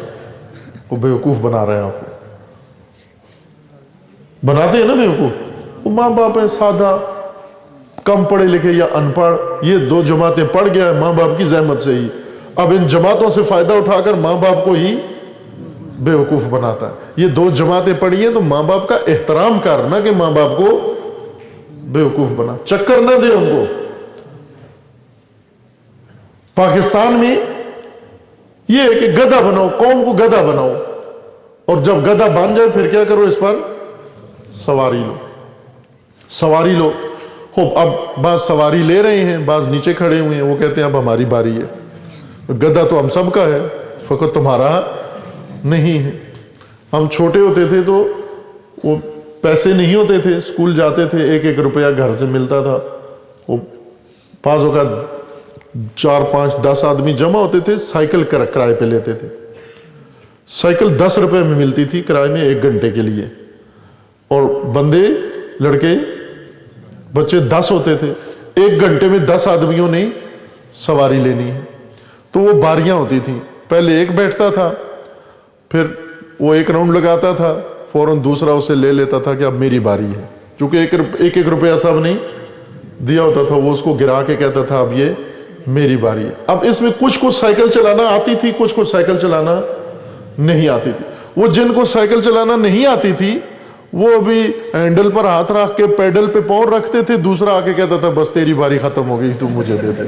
وہ بیوقوف بنا رہے ہیں آپ کو. بناتے ہیں نا بیوقوف. وہ ماں باپ ہیں سادہ, کم پڑھے لکھے یا ان پڑھ, یہ 2 جماعتیں پڑھ گیا ہے ماں باپ کی زحمت سے ہی. اب ان جماعتوں سے فائدہ اٹھا کر ماں باپ کو ہی بیوقوف بناتا ہے. یہ 2 جماعتیں پڑھی ہیں تو ماں باپ کا احترام کر, نہ کہ ماں باپ کو بیوقوف بنا. چکر نہ دے ان کو. پاکستان میں یہ ہے کہ گدھا بناؤ, قوم کو گدھا بناؤ, اور جب گدھا بن جائے پھر کیا کرو, اس پر سواری لو, سواری لو. خوب اب بعض سواری لے رہے ہیں, بعض نیچے کھڑے ہوئے ہیں, وہ کہتے ہیں اب ہماری باری ہے. گدھا تو ہم سب کا ہے, فقط تمہارا نہیں ہے. ہم چھوٹے ہوتے تھے تو وہ پیسے نہیں ہوتے تھے, اسکول جاتے تھے, 1-1 روپیہ گھر سے ملتا تھا. وہ بعض اوقات 4-5-10 آدمی جمع ہوتے تھے, سائیکل کرائے پہ لیتے تھے. سائیکل 10 روپے میں ملتی تھی کرائے میں 1 گھنٹے کے لیے, اور بندے لڑکے بچے 10 ہوتے تھے. 1 گھنٹے میں 10 آدمیوں نے سواری لینی ہے. تو وہ باریاں ہوتی تھیں, پہلے ایک بیٹھتا تھا, پھر وہ 1 راؤنڈ لگاتا تھا, فوراً دوسرا اسے لے لیتا تھا کہ اب میری باری ہے. چونکہ 1-1 روپیہ سب نے دیا ہوتا تھا, وہ اس کو گرا کے کہتا تھا اب یہ میری باری ہے. اب اس میں کچھ کو سائیکل چلانا آتی تھی, کچھ کو سائیکل چلانا نہیں آتی تھی. وہ جن کو سائیکل چلانا نہیں آتی تھی وہ ابھی ہینڈل پر ہاتھ رکھ کے پیڈل پہ پاؤں رکھتے تھے, دوسرا آ کے کہتا تھا بس تیری باری ختم ہو گئی, تم مجھے دے دے.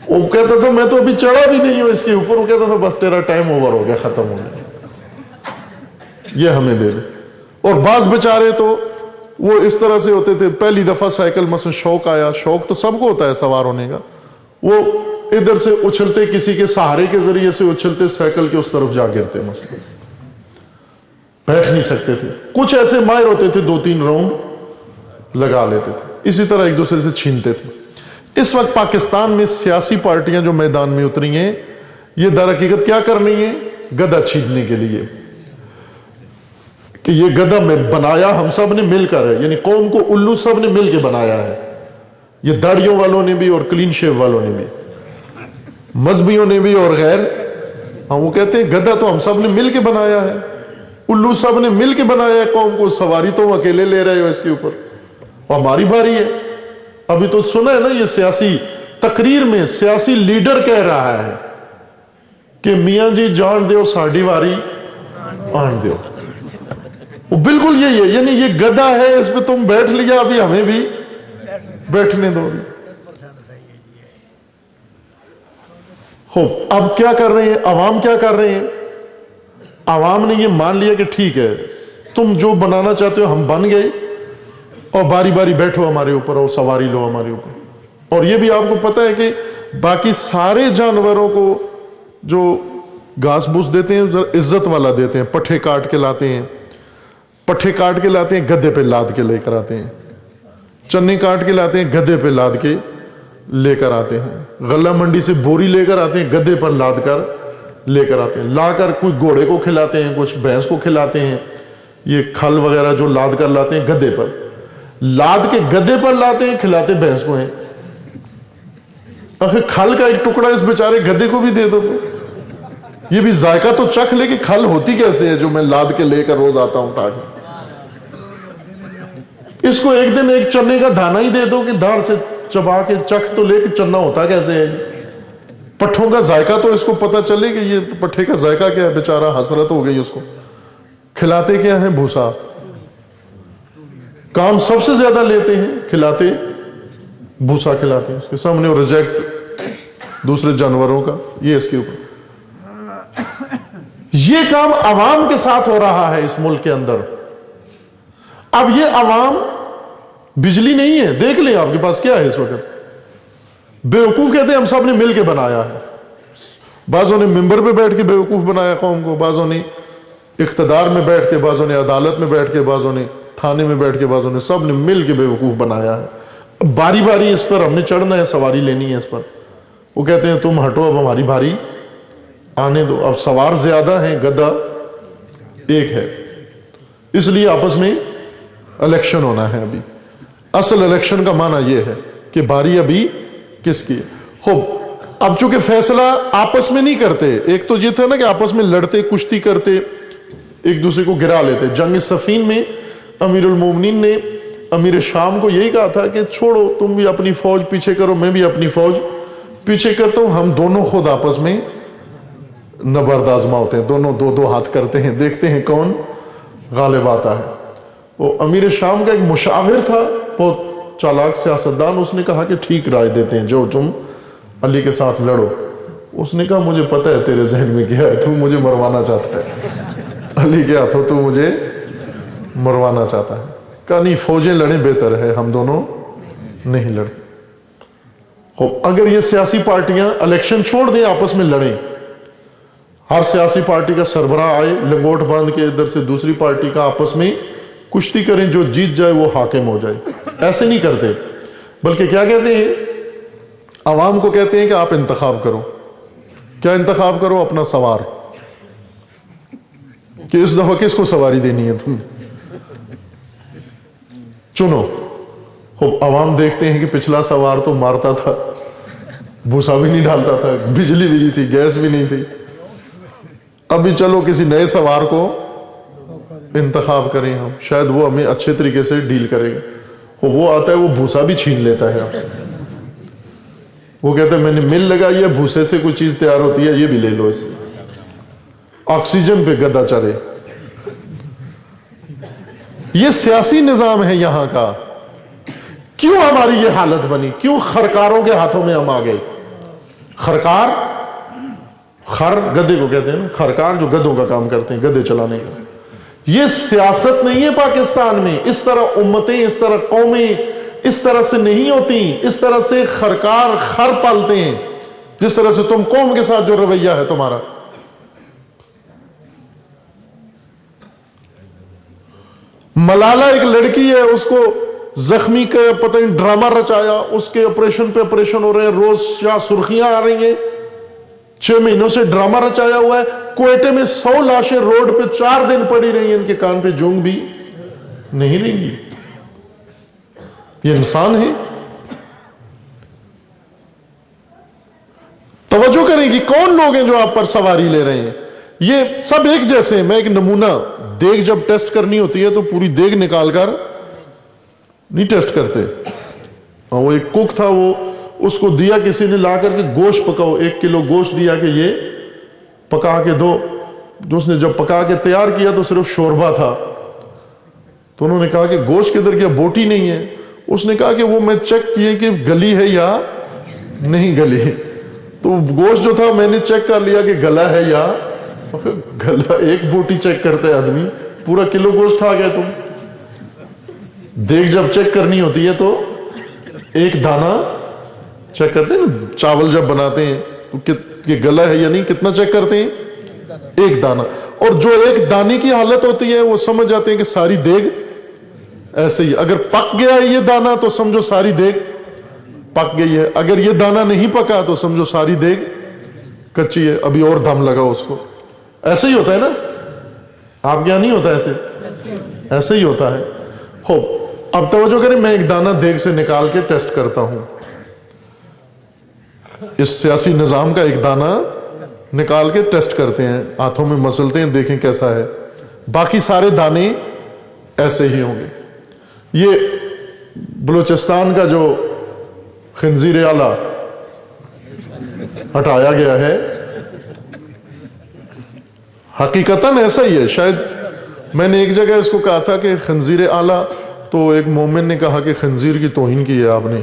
وہ کہتا تھا میں تو ابھی چڑھا بھی نہیں ہوں اس کے اوپر, وہ کہتا تھا بس تیرا ٹائم اوور ہو گیا, ختم ہو گیا, یہ ہمیں دے دے. اور بعض بیچارے تو وہ اس طرح سے ہوتے تھے, پہلی دفعہ سائیکل مثلا شوق آیا, شوق تو سب کو ہوتا ہے سوار ہونے کا, وہ ادھر سے اچھلتے, کسی کے سہارے کے ذریعے سے اچھلتے, سائیکل کے اس طرف جا گرتے, مثلا بیٹھ نہیں سکتے تھے. کچھ ایسے ماہر ہوتے تھے 2-3 راؤنڈ لگا لیتے تھے, اسی طرح ایک دوسرے سے چھینتے تھے. اس وقت پاکستان میں سیاسی پارٹیاں جو میدان میں اتری ہیں, یہ در حقیقت کیا کرنی ہے, گدھا چھیننے کے لیے, کہ یہ گدھا میں بنایا ہم سب نے مل کر ہے, یعنی قوم کو الو سب نے مل کے بنایا ہے. یہ داڑیوں والوں نے بھی اور کلین شیو والوں نے بھی, مذہبیوں نے بھی اور غیر. ہاں وہ کہتے ہیں گدھا تو ہم سب نے مل کے بنایا ہے, الو سب نے مل کے بنایا ہے قوم کو, سواری تو اکیلے لے رہے ہو اس کے اوپر, اور ہماری باری ہے. ابھی تو سنا ہے نا, یہ سیاسی تقریر میں سیاسی لیڈر کہہ رہا ہے کہ میاں جی جان دیو ساڑی واری آن دیو. وہ بالکل یہی ہے, یعنی یہ گدھا ہے, اس پہ تم بیٹھ لیا, ابھی ہمیں بھی بیٹھنے دو. خوب اب کیا کر رہے ہیں عوام, کیا کر رہے ہیں عوام نے یہ مان لیا کہ ٹھیک ہے تم جو بنانا چاہتے ہو ہم بن گئے, اور باری باری بیٹھو ہمارے اوپر, اور سواری لو ہمارے اوپر. اور یہ بھی آپ کو پتا ہے کہ باقی سارے جانوروں کو جو گھاس بوس دیتے ہیں عزت والا دیتے ہیں, پٹھے کاٹ کے لاتے ہیں, پٹھے کاٹ کے لاتے ہیں, گدھے پہ لاد کے لے کر آتے ہیں, چنے کاٹ کے لاتے ہیں, گدھے پہ لاد کے لے کر آتے ہیں, غلہ منڈی سے بوری لے کر آتے ہیں, گدھے پر لاد کر لے کر آتے ہیں, لا کر کچھ گھوڑے کو کھلاتے ہیں, کچھ بھینس کو کھلاتے ہیں. یہ کھل وغیرہ جو لاد کر لاتے ہیں گدھے پر, لاد کے گدھے پر لاتے ہیں, کھلاتے بھینس کو ہیں. آخر کھل کا ایک ٹکڑا اس بیچارے گدھے کو بھی دے دو, تو یہ بھی ذائقہ تو چکھ لے کہ کھل ہوتی کیسے ہے جو میں لاد کے لے کر روز آتا ہوں اٹھا کے. اس کو ایک دن ایک چنے کا دانا ہی دے دو کہ دھاڑ سے چبا کے چکھ تو لے کہ چنا ہوتا کیسے ہے. پٹھوں کا ذائقہ تو اس کو پتہ چلے کہ یہ پٹھے کا ذائقہ کیا ہے. بیچارہ حسرت ہو گئی اس کو. کھلاتے کیا ہے, بھوسا. کام سب سے زیادہ لیتے ہیں, کھلاتے بھوسا کھلاتے ہیں, اس کے سامنے ریجیکٹ دوسرے جانوروں کا، یہ اس کے اوپر۔ یہ کام عوام کے ساتھ ہو رہا ہے اس ملک کے اندر۔ اب یہ عوام بجلی نہیں ہے، دیکھ لیں آپ کے پاس کیا ہے اس وقت۔ بیوقوف کہتے ہیں ہم سب نے مل کے بنایا ہے، بعضوں نے ممبر پہ بیٹھ کے بیوقوف بنایا قوم کو، بعضوں نے اقتدار میں بیٹھ کے، بعضوں نے عدالت میں بیٹھ کے، بعضوں نے تھانے میں بیٹھ کے، بعضوں نے، سب نے مل کے بیوقوف بنایا ہے۔ باری باری اس پر ہم نے چڑھنا ہے، سواری لینی ہے اس پر۔ وہ کہتے ہیں تم ہٹو، اب ہماری باری آنے دو۔ اب سوار زیادہ ہیں، گدھا ایک ہے، اس لیے آپس میں الیکشن ہونا ہے۔ ابھی اصل الیکشن کا معنی یہ ہے کہ باری ابھی کس کی ہے۔ خوب، اب چونکہ فیصلہ آپس میں نہیں کرتے، ایک تو یہ تھا نا کہ آپس میں لڑتے، کشتی کرتے، ایک دوسرے کو گرا لیتے۔ جنگ صفین میں امیر المومنین نے امیر شام کو یہی کہا تھا کہ چھوڑو، تم بھی اپنی فوج پیچھے کرو، میں بھی اپنی فوج پیچھے کرتا ہوں، ہم دونوں خود آپس میں نبرد آزما ہوتے ہیں، دونوں دو دو ہاتھ کرتے ہیں، دیکھتے ہیں کون غالب آتا ہے۔ وہ امیر شام کا ایک مشاور تھا، بہت چالاک سیاستدان، اس نے کہا کہ ٹھیک رائے دیتے ہیں، جو تم علی کے ساتھ لڑو۔ اس نے کہا مجھے پتہ ہے تیرے ذہن میں کیا ہے، تو مجھے مروانا چاہتا ہے، علی کے ہاتھوں تو مجھے مروانا چاہتا ہے۔ کہا نہیں، فوجیں لڑیں بہتر ہے، ہم دونوں نہیں لڑتے۔ اگر یہ سیاسی پارٹیاں الیکشن چھوڑ دیں، آپس میں لڑیں، ہر سیاسی پارٹی کا سربراہ آئے لنگوٹ باندھ کے، ادھر سے دوسری پارٹی کا، آپس میں کشتی کریں، جو جیت جائے وہ حاکم ہو جائے، ایسے نہیں کرتے، بلکہ کیا کہتے ہیں، عوام کو کہتے ہیں کہ آپ انتخاب کرو۔ کیا انتخاب کرو؟ اپنا سوار، کہ اس دفعہ کس کو سواری دینی ہے، تم چنو۔ خوب، عوام دیکھتے ہیں کہ پچھلا سوار تو مارتا تھا، بھوسا بھی نہیں ڈالتا تھا، بجلی بھی نہیں تھی، گیس بھی نہیں تھی، ابھی چلو کسی نئے سوار کو انتخاب کریں ہم، شاید وہ ہمیں اچھے طریقے سے ڈیل کرے گا۔ وہ آتا ہے، وہ بھوسا بھی چھین لیتا ہے آپ سے، وہ کہتا ہے میں نے مل لگائی ہے، بھوسے سے کوئی چیز تیار ہوتی ہے، یہ بھی لے لو، اس آکسیجن پہ گدھا چرے۔ یہ سیاسی نظام ہے یہاں کا۔ کیوں ہماری یہ حالت بنی؟ کیوں خرکاروں کے ہاتھوں میں ہم آ گئے؟ خرکار، خر گدھے کو کہتے ہیں نا، خرکار جو گدھوں کا کام کرتے ہیں، گدھے چلانے کا۔ یہ سیاست نہیں ہے پاکستان میں، اس طرح امتیں، اس طرح قومیں اس طرح سے نہیں ہوتی، اس طرح سے خرکار خر پالتے ہیں، جس طرح سے تم قوم کے ساتھ جو رویہ ہے تمہارا۔ ملالہ ایک لڑکی ہے، اس کو زخمی کا پتہ نہیں ڈرامہ رچایا، اس کے آپریشن پہ آپریشن ہو رہے ہیں، روز یا سرخیاں آ رہی ہیں، 6 مہینوں سے ڈرامہ رچایا ہوا ہے۔ کوئٹے میں 100 لاشیں روڈ پہ 4 دن پڑی رہی ہیں، ان کے کان پہ جونگ بھی نہیں رہیں گی۔ یہ انسان ہے؟ توجہ کریں کہ کون لوگ ہیں جو آپ پر سواری لے رہے ہیں۔ یہ سب ایک جیسے ہیں۔ میں ایک نمونہ، دیگ جب ٹیسٹ کرنی ہوتی ہے تو پوری دیگ نکال کر نہیں ٹیسٹ کرتے۔ وہ ایک کوک تھا، وہ اس کو دیا کسی نے لا کر کے، گوشت پکاؤ، 1 کلو گوشت دیا کہ یہ پکا کے دو۔ جو اس نے جب پکا کے تیار کیا تو صرف شوربہ تھا، تو انہوں نے کہا کہ گوشت کدھر گیا؟ بوٹی نہیں ہے۔ اس نے کہا کہ وہ میں چیک کیے کہ گلی ہے یا نہیں گلی، تو گوشت جو تھا میں نے چیک کر لیا کہ گلا ہے یا گلا۔ 1 بوٹی چیک کرتا ہے آدمی، پورا کلو گوشت کھا گیا تم۔ دیکھ جب چیک کرنی ہوتی ہے تو 1 دانہ چیک کرتے ہیں نا، چاول جب بناتے ہیں تو کہ گلا ہے یا نہیں کتنا چیک کرتے ہیں؟ 1 دانہ۔ اور جو 1 دانے کی حالت ہوتی ہے وہ سمجھ جاتے ہیں کہ ساری دیگ ایسے ہی، اگر پک گیا ہے یہ دانہ تو سمجھو ساری دیگ پک گئی ہے، اگر یہ دانہ نہیں پکا تو سمجھو ساری دیگ کچی ہے، ابھی اور دم لگا اس کو۔ ایسے ہی ہوتا ہے نا؟ آپ کیا نہیں ہوتا ایسے؟ ایسے ہی ہوتا ہے۔ خوب، اب توجہ کریں، میں 1 دانہ دیگ سے نکال کے ٹیسٹ کرتا ہوں۔ اس سیاسی نظام کا 1 دانہ نکال کے ٹیسٹ کرتے ہیں، ہاتھوں میں مسلتے ہیں، دیکھیں کیسا ہے۔ باقی سارے دانے ایسے ہی ہوں گے۔ یہ بلوچستان کا جو خنزیر اعلیٰ ہٹایا گیا ہے، حقیقتاً ایسا ہی ہے۔ شاید میں نے ایک جگہ اس کو کہا تھا کہ خنزیر اعلیٰ، تو ایک مومن نے کہا کہ خنزیر کی توہین کی ہے آپ نے،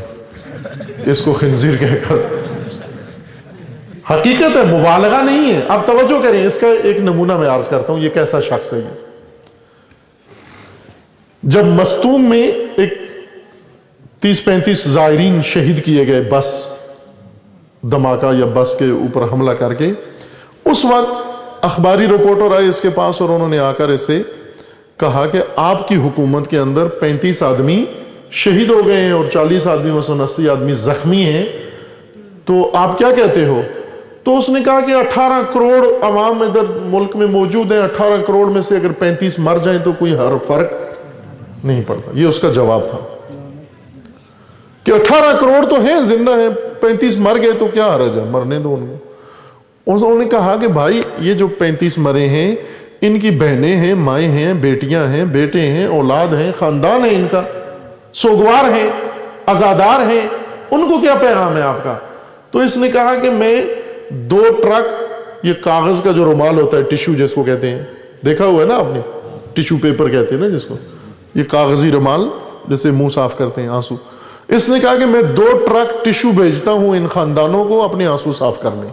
اس کو خنزیر کہہ کر۔ حقیقت ہے، مبالغہ نہیں ہے. اب توجہ کریں، اس کا ایک نمونہ میں عرض کرتا ہوں یہ کیسا شخص ہے. یہ جب مستونگ میں ایک 30-35 زائرین شہید کیے گئے بس دھماکہ یا بس کے اوپر حملہ کر کے، اس وقت اخباری رپورٹر آئے اس کے پاس اور انہوں نے آ کر اسے کہا کہ آپ کی حکومت کے اندر 35 آدمی شہید ہو گئے ہیں اور 40 آدمی مثلاً 80 آدمی زخمی ہیں، تو آپ کیا کہتے ہو؟ تو اس نے کہا کہ 18 کروڑ عوام ادھر ملک میں موجود ہیں، 18 کروڑ میں سے اگر 35 مر جائیں تو کوئی فرق نہیں پڑتا. یہ اس کا جواب تھا کہ 18 کروڑ تو ہیں، زندہ ہیں، 35 مر گئے تو کیا حرج ہے، مرنے دو ان کو. انہوں نے کہا کہ بھائی یہ جو 35 مرے ہیں ان کی بہنیں ہیں، مائیں ہیں، بیٹیاں ہیں، بیٹے ہیں، اولاد ہیں، خاندان ہے ان کا، سوگوار ہیں، عزادار ہیں، ان کو کیا پیغام ہے آپ کا؟ تو اس نے کہا کہ میں 2 ٹرک یہ کاغذ کا جو رومال ہوتا ہے، ٹیشو جس کو کہتے ہیں، دیکھا ہوا ہے نا آپ نے، ٹیشو پیپر کہتے ہیں نا جس کو، یہ کاغذی رومال جسے منہ صاف کرتے ہیں آنسو. اس نے کہا کہ میں 2 ٹرک ٹیشو بھیجتا ہوں ان خاندانوں کو اپنے آنسو صاف کرنے.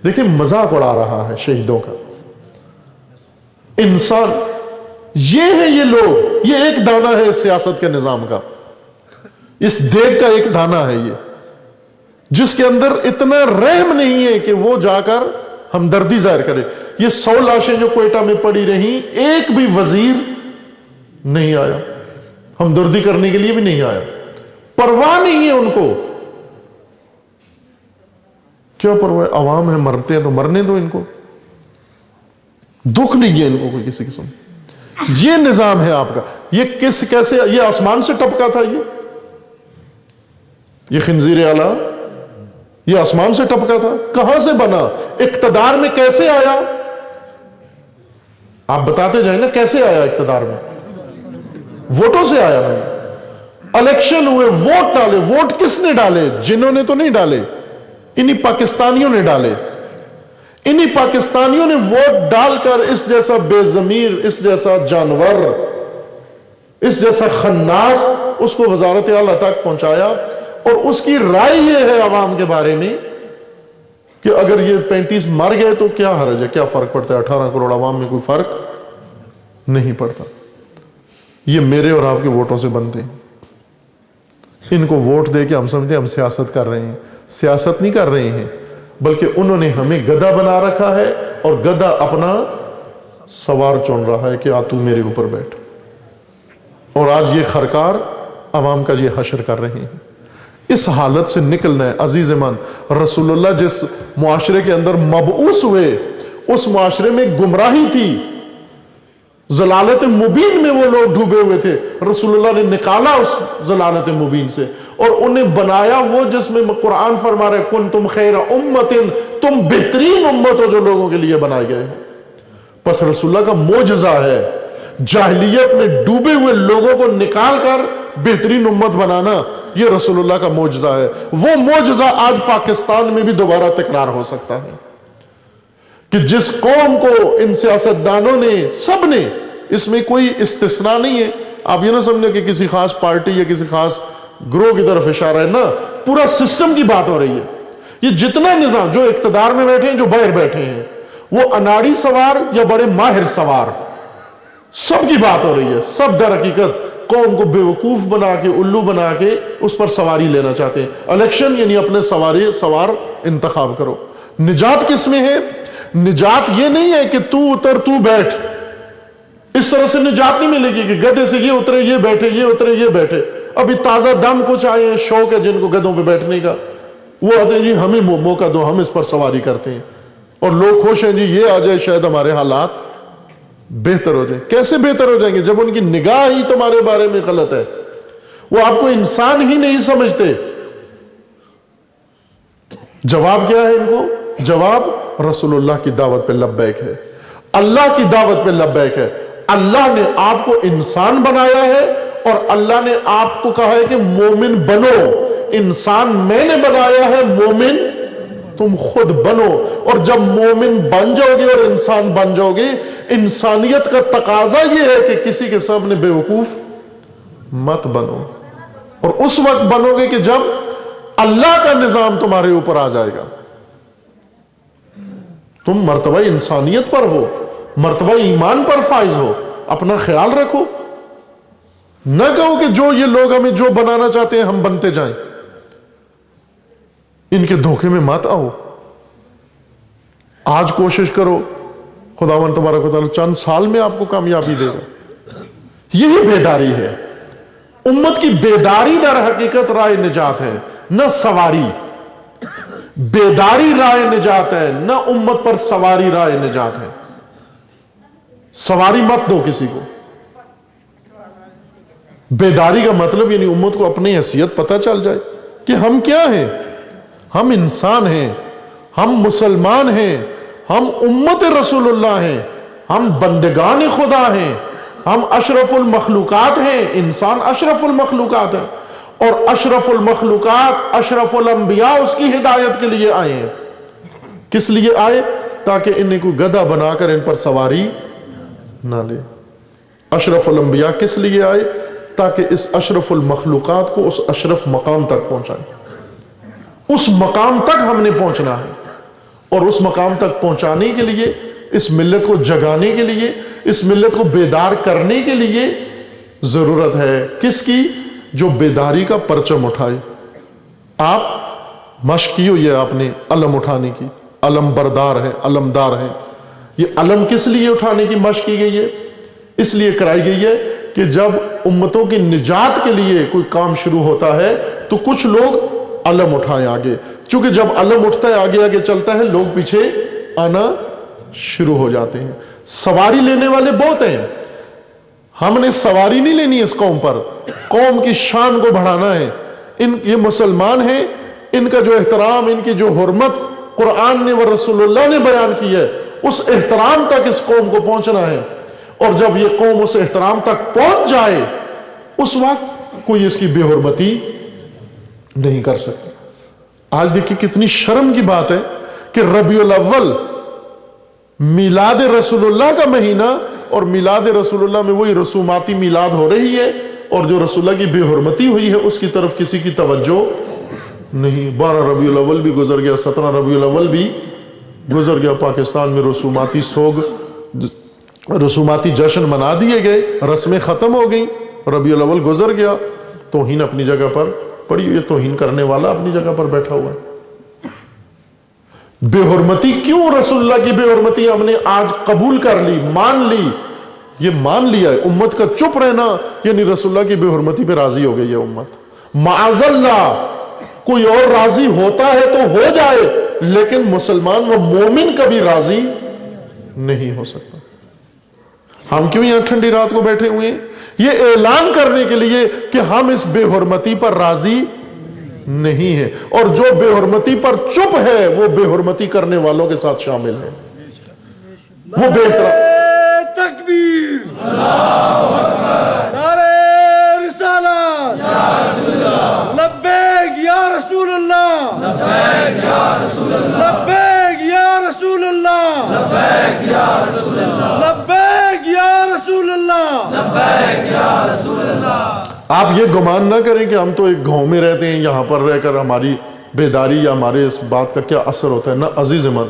دیکھیں مذاق اڑا رہا ہے شہیدوں کا. انسان یہ ہے، یہ لوگ، یہ ایک دانہ ہے اس سیاست کے نظام کا، اس دیگ کا ایک دانہ ہے یہ، جس کے اندر اتنا رحم نہیں ہے کہ وہ جا کر ہمدردی ظاہر کرے. یہ 100 لاشیں جو کوئٹہ میں پڑی رہیں، ایک بھی وزیر نہیں آیا، ہمدردی کرنے کے لیے بھی نہیں آیا. پرواہ نہیں ہے ان کو. کیا پرواہ؟ عوام ہے، مرتے ہیں تو مرنے دو ان کو، دکھ نہیں ہے ان کو کوئی کسی قسم. یہ نظام ہے آپ کا. یہ کیسے یہ آسمان سے ٹپکا تھا؟ یہ خنزیر اعلیٰ یہ آسمان سے ٹپکا تھا؟ کہاں سے بنا؟ اقتدار میں کیسے آیا؟ آپ بتاتے جائیں نا کیسے آیا اقتدار میں. ووٹوں سے آیا نہیں. الیکشن ہوئے، ووٹ ڈالے. ووٹ کس نے ڈالے؟ جنہوں نے تو نہیں ڈالے، انہی پاکستانیوں نے ڈالے. انہی پاکستانیوں نے ووٹ ڈال کر اس جیسا بے ضمیر، اس جیسا جانور، اس جیسا خناس اس کو وزارت اعلیٰ تک پہنچایا. اور اس کی رائے یہ ہے عوام کے بارے میں کہ اگر یہ 35 مر گئے تو کیا حرج ہے، کیا فرق پڑتا ہے، 18 کروڑ عوام میں کوئی فرق نہیں پڑتا. یہ میرے اور آپ کے ووٹوں سے بنتے ہیں. ان کو ووٹ دے کے ہم سمجھتے ہیں ہم سیاست کر رہے ہیں. سیاست نہیں کر رہے ہیں، بلکہ انہوں نے ہمیں گدھا بنا رکھا ہے اور گدھا اپنا سوار چن رہا ہے کہ آ تو میرے اوپر بیٹھ. اور آج یہ خرکار عوام کا یہ حشر کر رہے ہیں. اس حالت سے نکلنا ہے عزیز من. رسول اللہ جس معاشرے کے اندر مبعوث ہوئے اس معاشرے میں گمراہی تھی، ضلالت مبین میں وہ لوگ ڈوبے ہوئے تھے. رسول اللہ نے نکالا اس ضلالت مبین سے اور انہیں بنایا وہ جس میں قرآن فرما رہے کنتم خیر امت، تم بہترین امت ہو جو لوگوں کے لیے بنائے گئے. پس رسول اللہ کا معجزہ ہے جاہلیت میں ڈوبے ہوئے لوگوں کو نکال کر بہترین امت بنانا. یہ رسول اللہ کا معجزہ ہے. وہ معجزہ آج پاکستان میں بھی دوبارہ تکرار ہو سکتا ہے کہ جس قوم کو ان سیاستدانوں نے، سب نے، اس میں کوئی استثناء نہیں ہے. آپ یہ نہ سمجھیں کہ کسی خاص پارٹی یا کسی خاص گروہ کی طرف اشارہ ہے، نہ، پورا سسٹم کی بات ہو رہی ہے. یہ جتنا نظام جو اقتدار میں بیٹھے ہیں، جو باہر بیٹھے ہیں، وہ اناڑی سوار یا بڑے ماہر سوار، سب کی بات ہو رہی ہے. سب در حقیقت قوم کو بے وقوف بنا کے، الو بنا کے اس پر سواری لینا چاہتے ہیں. الیکشن یعنی اپنے سوار انتخاب کرو. نجات کس میں ہے؟ نجات یہ نہیں ہے کہ تو اتر تو بیٹھ. اس طرح سے نجات نہیں ملے گی کہ گدھے سے یہ اترے یہ بیٹھے، یہ اترے یہ بیٹھے. ابھی تازہ دم کچھ آئے ہیں، شوق ہے جن کو گدھوں پہ بیٹھنے کا، وہ آتے ہیں جی ہمیں موقع دو، ہم اس پر سواری کرتے ہیں. اور لوگ خوش ہیں جی یہ آ جائے شاید ہمارے حالات بہتر ہو جائیں. کیسے بہتر ہو جائیں گے جب ان کی نگاہ ہی تمہارے بارے میں غلط ہے؟ وہ آپ کو انسان ہی نہیں سمجھتے. جواب کیا ہے ان کو؟ جواب رسول اللہ کی دعوت پہ لبیک ہے، اللہ کی دعوت پہ لبیک ہے. اللہ نے آپ کو انسان بنایا ہے اور اللہ نے آپ کو کہا ہے کہ مومن بنو. انسان میں نے بنایا ہے، مومن تم خود بنو. اور جب مومن بن جاؤ گے اور انسان بن جاؤ گے، انسانیت کا تقاضا یہ ہے کہ کسی کے سامنے بے وقوف مت بنو. اور اس وقت بنو گے کہ جب اللہ کا نظام تمہارے اوپر آ جائے گا. تم مرتبہ انسانیت پر ہو، مرتبہ ایمان پر فائز ہو، اپنا خیال رکھو. نہ کہو کہ جو یہ لوگ ہمیں جو بنانا چاہتے ہیں ہم بنتے جائیں. ان کے دھوکے میں مت آؤ. آج کوشش کرو، خداوند تبارک و تعالی چند سال میں آپ کو کامیابی دے گا. یہی بیداری ہے. امت کی بیداری در حقیقت رائے نجات ہے، نہ سواری. بیداری رائے نجات ہے، نہ امت پر سواری رائے نجات ہے. سواری مت دو کسی کو. بیداری کا مطلب یعنی امت کو اپنی حیثیت پتہ چل جائے کہ ہم کیا ہیں. ہم انسان ہیں، ہم مسلمان ہیں، ہم امت رسول اللہ ہیں، ہم بندگان خدا ہیں، ہم اشرف المخلوقات ہیں. انسان اشرف المخلوقات ہے، اور اشرف المخلوقات اشرف الانبیاء اس کی ہدایت کے لیے آئے ہیں. کس لیے آئے؟ تاکہ انہیں کوئی گدھا بنا کر ان پر سواری نہ لے. اشرف الانبیاء کس لیے آئے؟ تاکہ اس اشرف المخلوقات کو اس اشرف مقام تک پہنچائیں. اس مقام تک ہم نے پہنچنا ہے، اور اس مقام تک پہنچانے کے لیے، اس ملت کو جگانے کے لیے، اس ملت کو بیدار کرنے کے لیے ضرورت ہے کس کی؟ جو بیداری کا پرچم اٹھائے. آپ مشق کی ہوئی ہے آپ نے علم اٹھانے کی، علم بردار ہے، علمدار ہے. یہ علم کس لیے اٹھانے کی مشق کی گئی ہے؟ اس لیے کرائی گئی ہے کہ جب امتوں کی نجات کے لیے کوئی کام شروع ہوتا ہے تو کچھ لوگ علم اٹھائیں آگے. چونکہ جب علم اٹھتا ہے آگے آگے چلتا ہے، لوگ پیچھے آنا شروع ہو جاتے ہیں. سواری لینے والے بہت ہیں. ہم نے سواری نہیں لینی اس قوم پر، قوم کی شان کو بڑھانا ہے. یہ مسلمان ہیں، ان کا جو احترام، ان کی جو حرمت قرآن نے و رسول اللہ نے بیان کی ہے، اس احترام تک اس قوم کو پہنچنا ہے. اور جب یہ قوم اس احترام تک پہنچ جائے اس وقت کوئی اس کی بے حرمتی نہیں کر سکتا. آج دیکھیں کتنی شرم کی بات ہے کہ ربیع الاول میلاد رسول اللہ کا مہینہ، اور میلاد رسول اللہ میں وہی رسوماتی میلاد ہو رہی ہے، اور جو رسول اللہ کی بے حرمتی ہوئی ہے اس کی طرف کسی کی توجہ نہیں. 12 ربیع الاول بھی گزر گیا، 17 ربیع الاول بھی گزر گیا. پاکستان میں رسوماتی سوگ، رسوماتی جشن منا دیے گئے، رسمیں ختم ہو گئیں، ربیع الاول گزر گیا. توہین اپنی جگہ پر پڑی ہوئی ہے، توہین کرنے والا اپنی جگہ پر بیٹھا ہوا ہے. بے حرمتی کیوں؟ رسول اللہ کی بے حرمتی ہم نے آج قبول کر لی، مان لی. یہ مان لیا ہے. امت کا چپ رہنا یعنی رسول اللہ کی بے حرمتی پہ راضی ہو گئی ہے امت. معاذ اللہ، کوئی اور راضی ہوتا ہے تو ہو جائے، لیکن مسلمان و مومن کبھی راضی نہیں ہو سکتا. ہم کیوں یہاں ٹھنڈی رات کو بیٹھے ہوئے ہیں؟ یہ اعلان کرنے کے لیے کہ ہم اس بے حرمتی پر راضی نہیں ہیں، اور جو بے حرمتی پر چپ ہے وہ بے حرمتی کرنے والوں کے ساتھ شامل ہے. وہ بے احترام. تکبیر، نعرہ رسالت، لبیک یا رسول اللہ، لبیک یا رسول اللہ، لبیک یا رسول اللہ، لبیک یا رسول اللہ، لبیک یا رسول اللہ، لبیک یا رسول اللہ. آپ یہ گمان نہ کریں کہ ہم تو ایک گاؤں میں رہتے ہیں، یہاں پر رہ کر ہماری بیداری یا ہمارے اس بات کا کیا اثر ہوتا ہے. نہ عزیز من،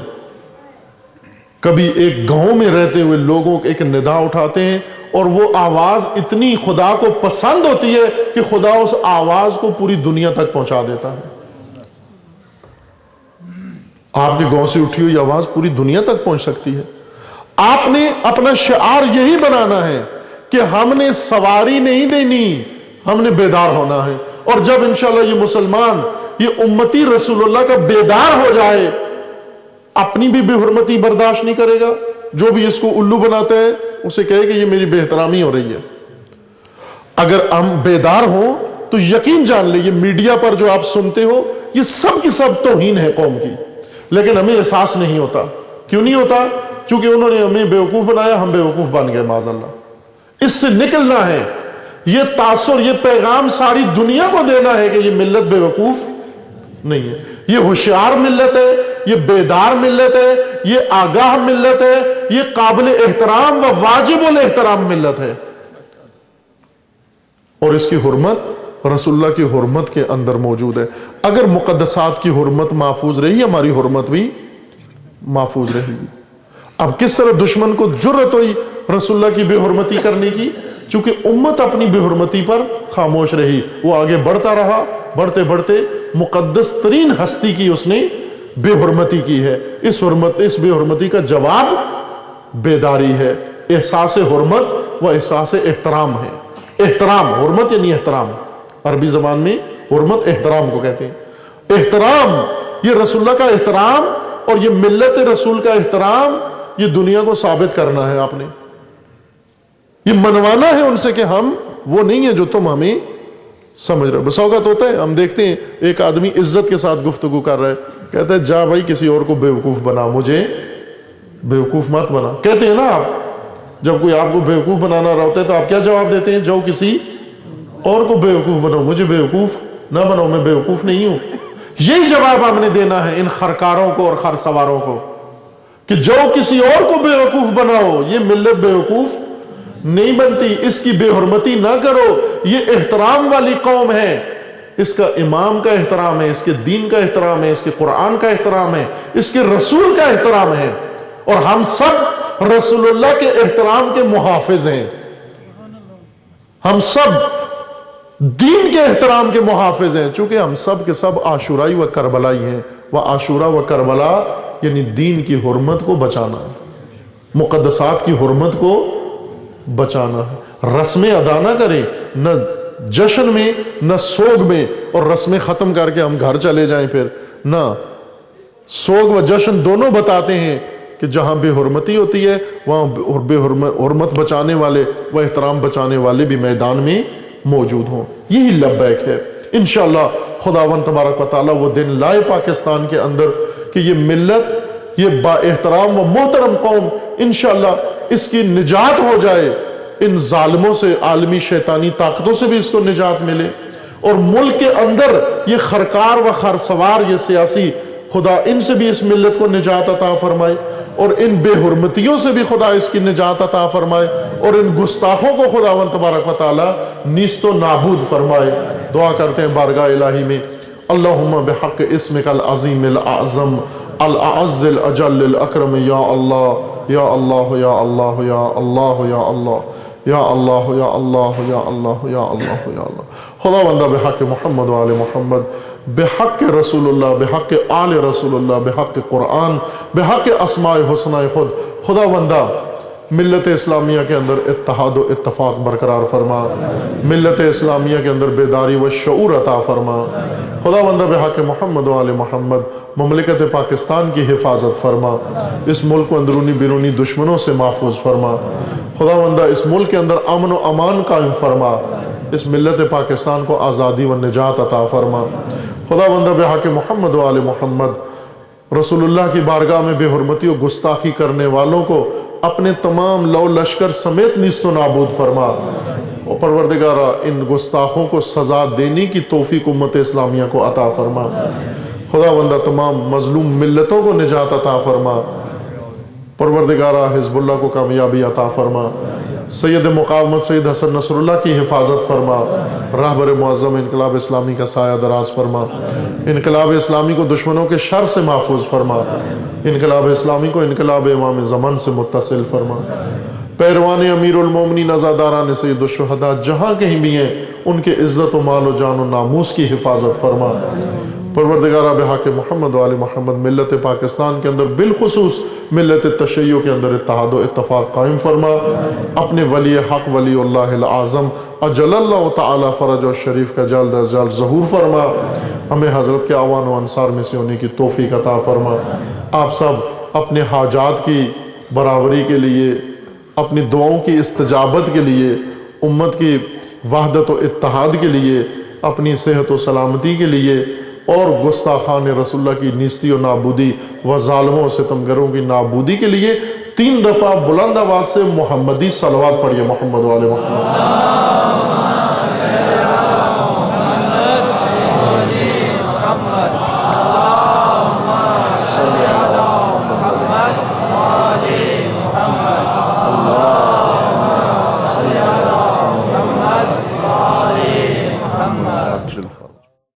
کبھی ایک گاؤں میں رہتے ہوئے لوگوں ایک ندا اٹھاتے ہیں اور وہ آواز اتنی خدا کو پسند ہوتی ہے کہ خدا اس آواز کو پوری دنیا تک پہنچا دیتا ہے. آپ کے گاؤں سے اٹھی ہوئی آواز پوری دنیا تک پہنچ سکتی ہے. آپ نے اپنا شعار یہی بنانا ہے کہ ہم نے سواری نہیں دینی، ہم نے بیدار ہونا ہے. اور جب انشاءاللہ یہ مسلمان، یہ امتی رسول اللہ کا بیدار ہو جائے، اپنی بھی بے حرمتی برداشت نہیں کرے گا. جو بھی اس کو الو بناتا ہے اسے کہے کہ یہ میری بے احترامی ہو رہی ہے. اگر ہم بیدار ہوں تو یقین جان لیں، یہ میڈیا پر جو آپ سنتے ہو یہ سب کی سب توہین ہے قوم کی، لیکن ہمیں احساس نہیں ہوتا. کیوں نہیں ہوتا؟ چونکہ انہوں نے ہمیں بیوقوف بنایا، ہم بیوقوف بن گئے معاذ اللہ. اس سے نکلنا ہے. یہ تاثر، یہ پیغام ساری دنیا کو دینا ہے کہ یہ ملت بیوقوف نہیں ہے، یہ ہوشیار ملت ہے، یہ بیدار ملت ہے، یہ آگاہ ملت ہے، یہ قابل احترام و واجب الاحترام ملت ہے. اور اس کی حرمت رسول اللہ کی حرمت کے اندر موجود ہے. اگر مقدسات کی حرمت محفوظ رہی، ہماری حرمت بھی محفوظ رہے گی۔ اب کس طرح دشمن کو جرأت ہوئی رسول اللہ کی بے حرمتی کرنے کی؟ چونکہ امت اپنی بے حرمتی پر خاموش رہی، وہ آگے بڑھتا رہا، بڑھتے بڑھتے مقدس ترین ہستی کی اس نے بے حرمتی کی ہے۔ اس بے حرمتی کا جواب بیداری ہے، احساس حرمت و احساس احترام ہے۔ احترام، حرمت یعنی احترام، عربی زبان میں حرمت احترام کو کہتے ہیں۔ احترام، یہ رسول اللہ کا احترام اور یہ ملت رسول کا احترام، یہ دنیا کو ثابت کرنا ہے آپ نے، یہ منوانا ہے ان سے کہ ہم وہ نہیں ہیں جو تم ہمیں سمجھ رہے ہو۔ بس اوقات ہوتا ہے ہم دیکھتے ہیں ایک آدمی عزت کے ساتھ گفتگو کر رہا ہے، کہتا ہے جا بھائی کسی اور کو بیوقوف بنا، مجھے بیوقوف مت بنا۔ کہتے ہیں نا آپ، جب کوئی آپ کو بیوقوف بنانا رہا ہوتا ہے تو آپ کیا جواب دیتے ہیں؟ جاؤ کسی اور کو بیوقوف بناؤ، مجھے بیوقوف نہ بناؤ، میں بیوقوف نہیں ہوں۔ یہی جواب ہم نے دینا ہے ان خرکاروں کو اور خرسواروں کو کہ جاؤ کسی اور کو بیوقوف بناؤ، یہ ملت بیوقوف نہیں بنتی، اس کی بے حرمتی نہ کرو۔ یہ احترام والی قوم ہے، اس کا امام کا احترام ہے، اس کے دین کا احترام ہے، اس کے قرآن کا احترام ہے، اس کے رسول کا احترام ہے، اور ہم سب رسول اللہ کے احترام کے محافظ ہیں۔ ہم سب دین کے احترام کے محافظ ہیں، چونکہ ہم سب کے سب عاشورائی و کربلائی ہیں۔ وہ عاشورہ و کربلا یعنی دین کی حرمت کو بچانا ہے، مقدسات کی حرمت کو بچانا ہے۔ رسمیں ادا نہ کریں، نہ جشن میں نہ سوگ میں، اور رسمیں ختم کر کے ہم گھر چلے جائیں، پھر نہ، سوگ و جشن دونوں بتاتے ہیں کہ جہاں بے حرمتی ہوتی ہے وہاں بے حرمت بچانے والے و احترام بچانے والے بھی میدان میں موجود ہوں۔ یہی لبیک ہے۔ انشاءاللہ خداوند تبارک و تعالیٰ وہ دن لائے پاکستان کے اندر کہ یہ ملت، یہ با احترام و محترم قوم، انشاءاللہ اس کی نجات ہو جائے، ان ظالموں سے، عالمی شیطانی طاقتوں سے بھی اس کو نجات ملے، اور ملک کے اندر یہ خرکار و خرسوار، یہ سیاسی، خدا ان سے بھی اس ملت کو نجات عطا فرمائے، اور ان بے حرمتیوں سے بھی خدا اس کی نجات عطا فرمائے، اور ان گستاخوں کو خداوند تبارک و تعالی نیست و نابود فرمائے۔ دعا کرتے ہیں بارگاہ الہی میں، اللہم بحق اسمک العظیم الاعظم الاعز الاجل الاکرم، یا اللہ یا اللہ یا اللہ یا اللہ یا اللہ یا اللہ یا اللہ یا اللہ یا اللہ یا اللہ۔ خداوندہ بحق محمد و آل محمد، بحق رسول اللہ، بحق آل رسول اللہ، بحق قرآن، بحق اسماء حسنہ خود، خداوندہ ملت اسلامیہ کے اندر اتحاد و اتفاق برقرار فرما، ملت اسلامیہ کے اندر بیداری و شعور عطا فرما۔ خداوندہ بحق محمد و آل محمد، مملکت پاکستان کی حفاظت فرما، اس ملک کو اندرونی بیرونی دشمنوں سے محفوظ فرما۔ خداوندہ اس ملک کے اندر امن و امان قائم فرما، اس ملت پاکستان کو آزادی و نجات عطا فرما۔ خداوندہ بحق محمد و آل محمد، رسول اللہ کی بارگاہ میں بے حرمتی و گستاخی کرنے والوں کو اپنے تمام لو لشکر سمیت نیست و نابود فرما، اور پروردگارہ ان گستاخوں کو سزا دینے کی توفیق امت اسلامیہ کو عطا فرما۔ خداوندہ تمام مظلوم ملتوں کو نجات عطا فرما، پروردگارہ حزب اللہ کو کامیابی عطا فرما، سید مقاومت سید حسن نصر اللہ کی حفاظت فرما، رہبر معظم انقلاب اسلامی کا سایہ دراز فرما، انقلاب اسلامی کو دشمنوں کے شر سے محفوظ فرما، انقلاب اسلامی کو انقلاب امام زمان سے متصل فرما، پیروان امیر المومنین عزاداران سید الشہداء جہاں کہیں بھی ہیں ان کے عزت و مال و جان و ناموس کی حفاظت فرما۔ پروردگارہ بحق محمد و آل محمد، ملت پاکستان کے اندر بالخصوص ملت تشیع کے اندر اتحاد و اتفاق قائم فرما، اپنے ولی حق ولی اللہ العظم اجل اللہ تعالی فرج و شریف کا جلد از جلد ظہور فرما، ہمیں حضرت کے اعوان و انصار میں سے ہونے کی توفیق عطا فرما۔ آپ سب اپنے حاجات کی برابری کے لیے، اپنی دعاؤں کی استجابت کے لیے، امت کی وحدت و اتحاد کے لیے، اپنی صحت و سلامتی کے لیے، اور گستاخان رسول اللہ کی نیستی و نابودی و ظالموں و ستمگروں کی نابودی کے لیے 3 دفعہ بلند آواز سے محمدی صلوات پڑھیے، محمد و آل محمد۔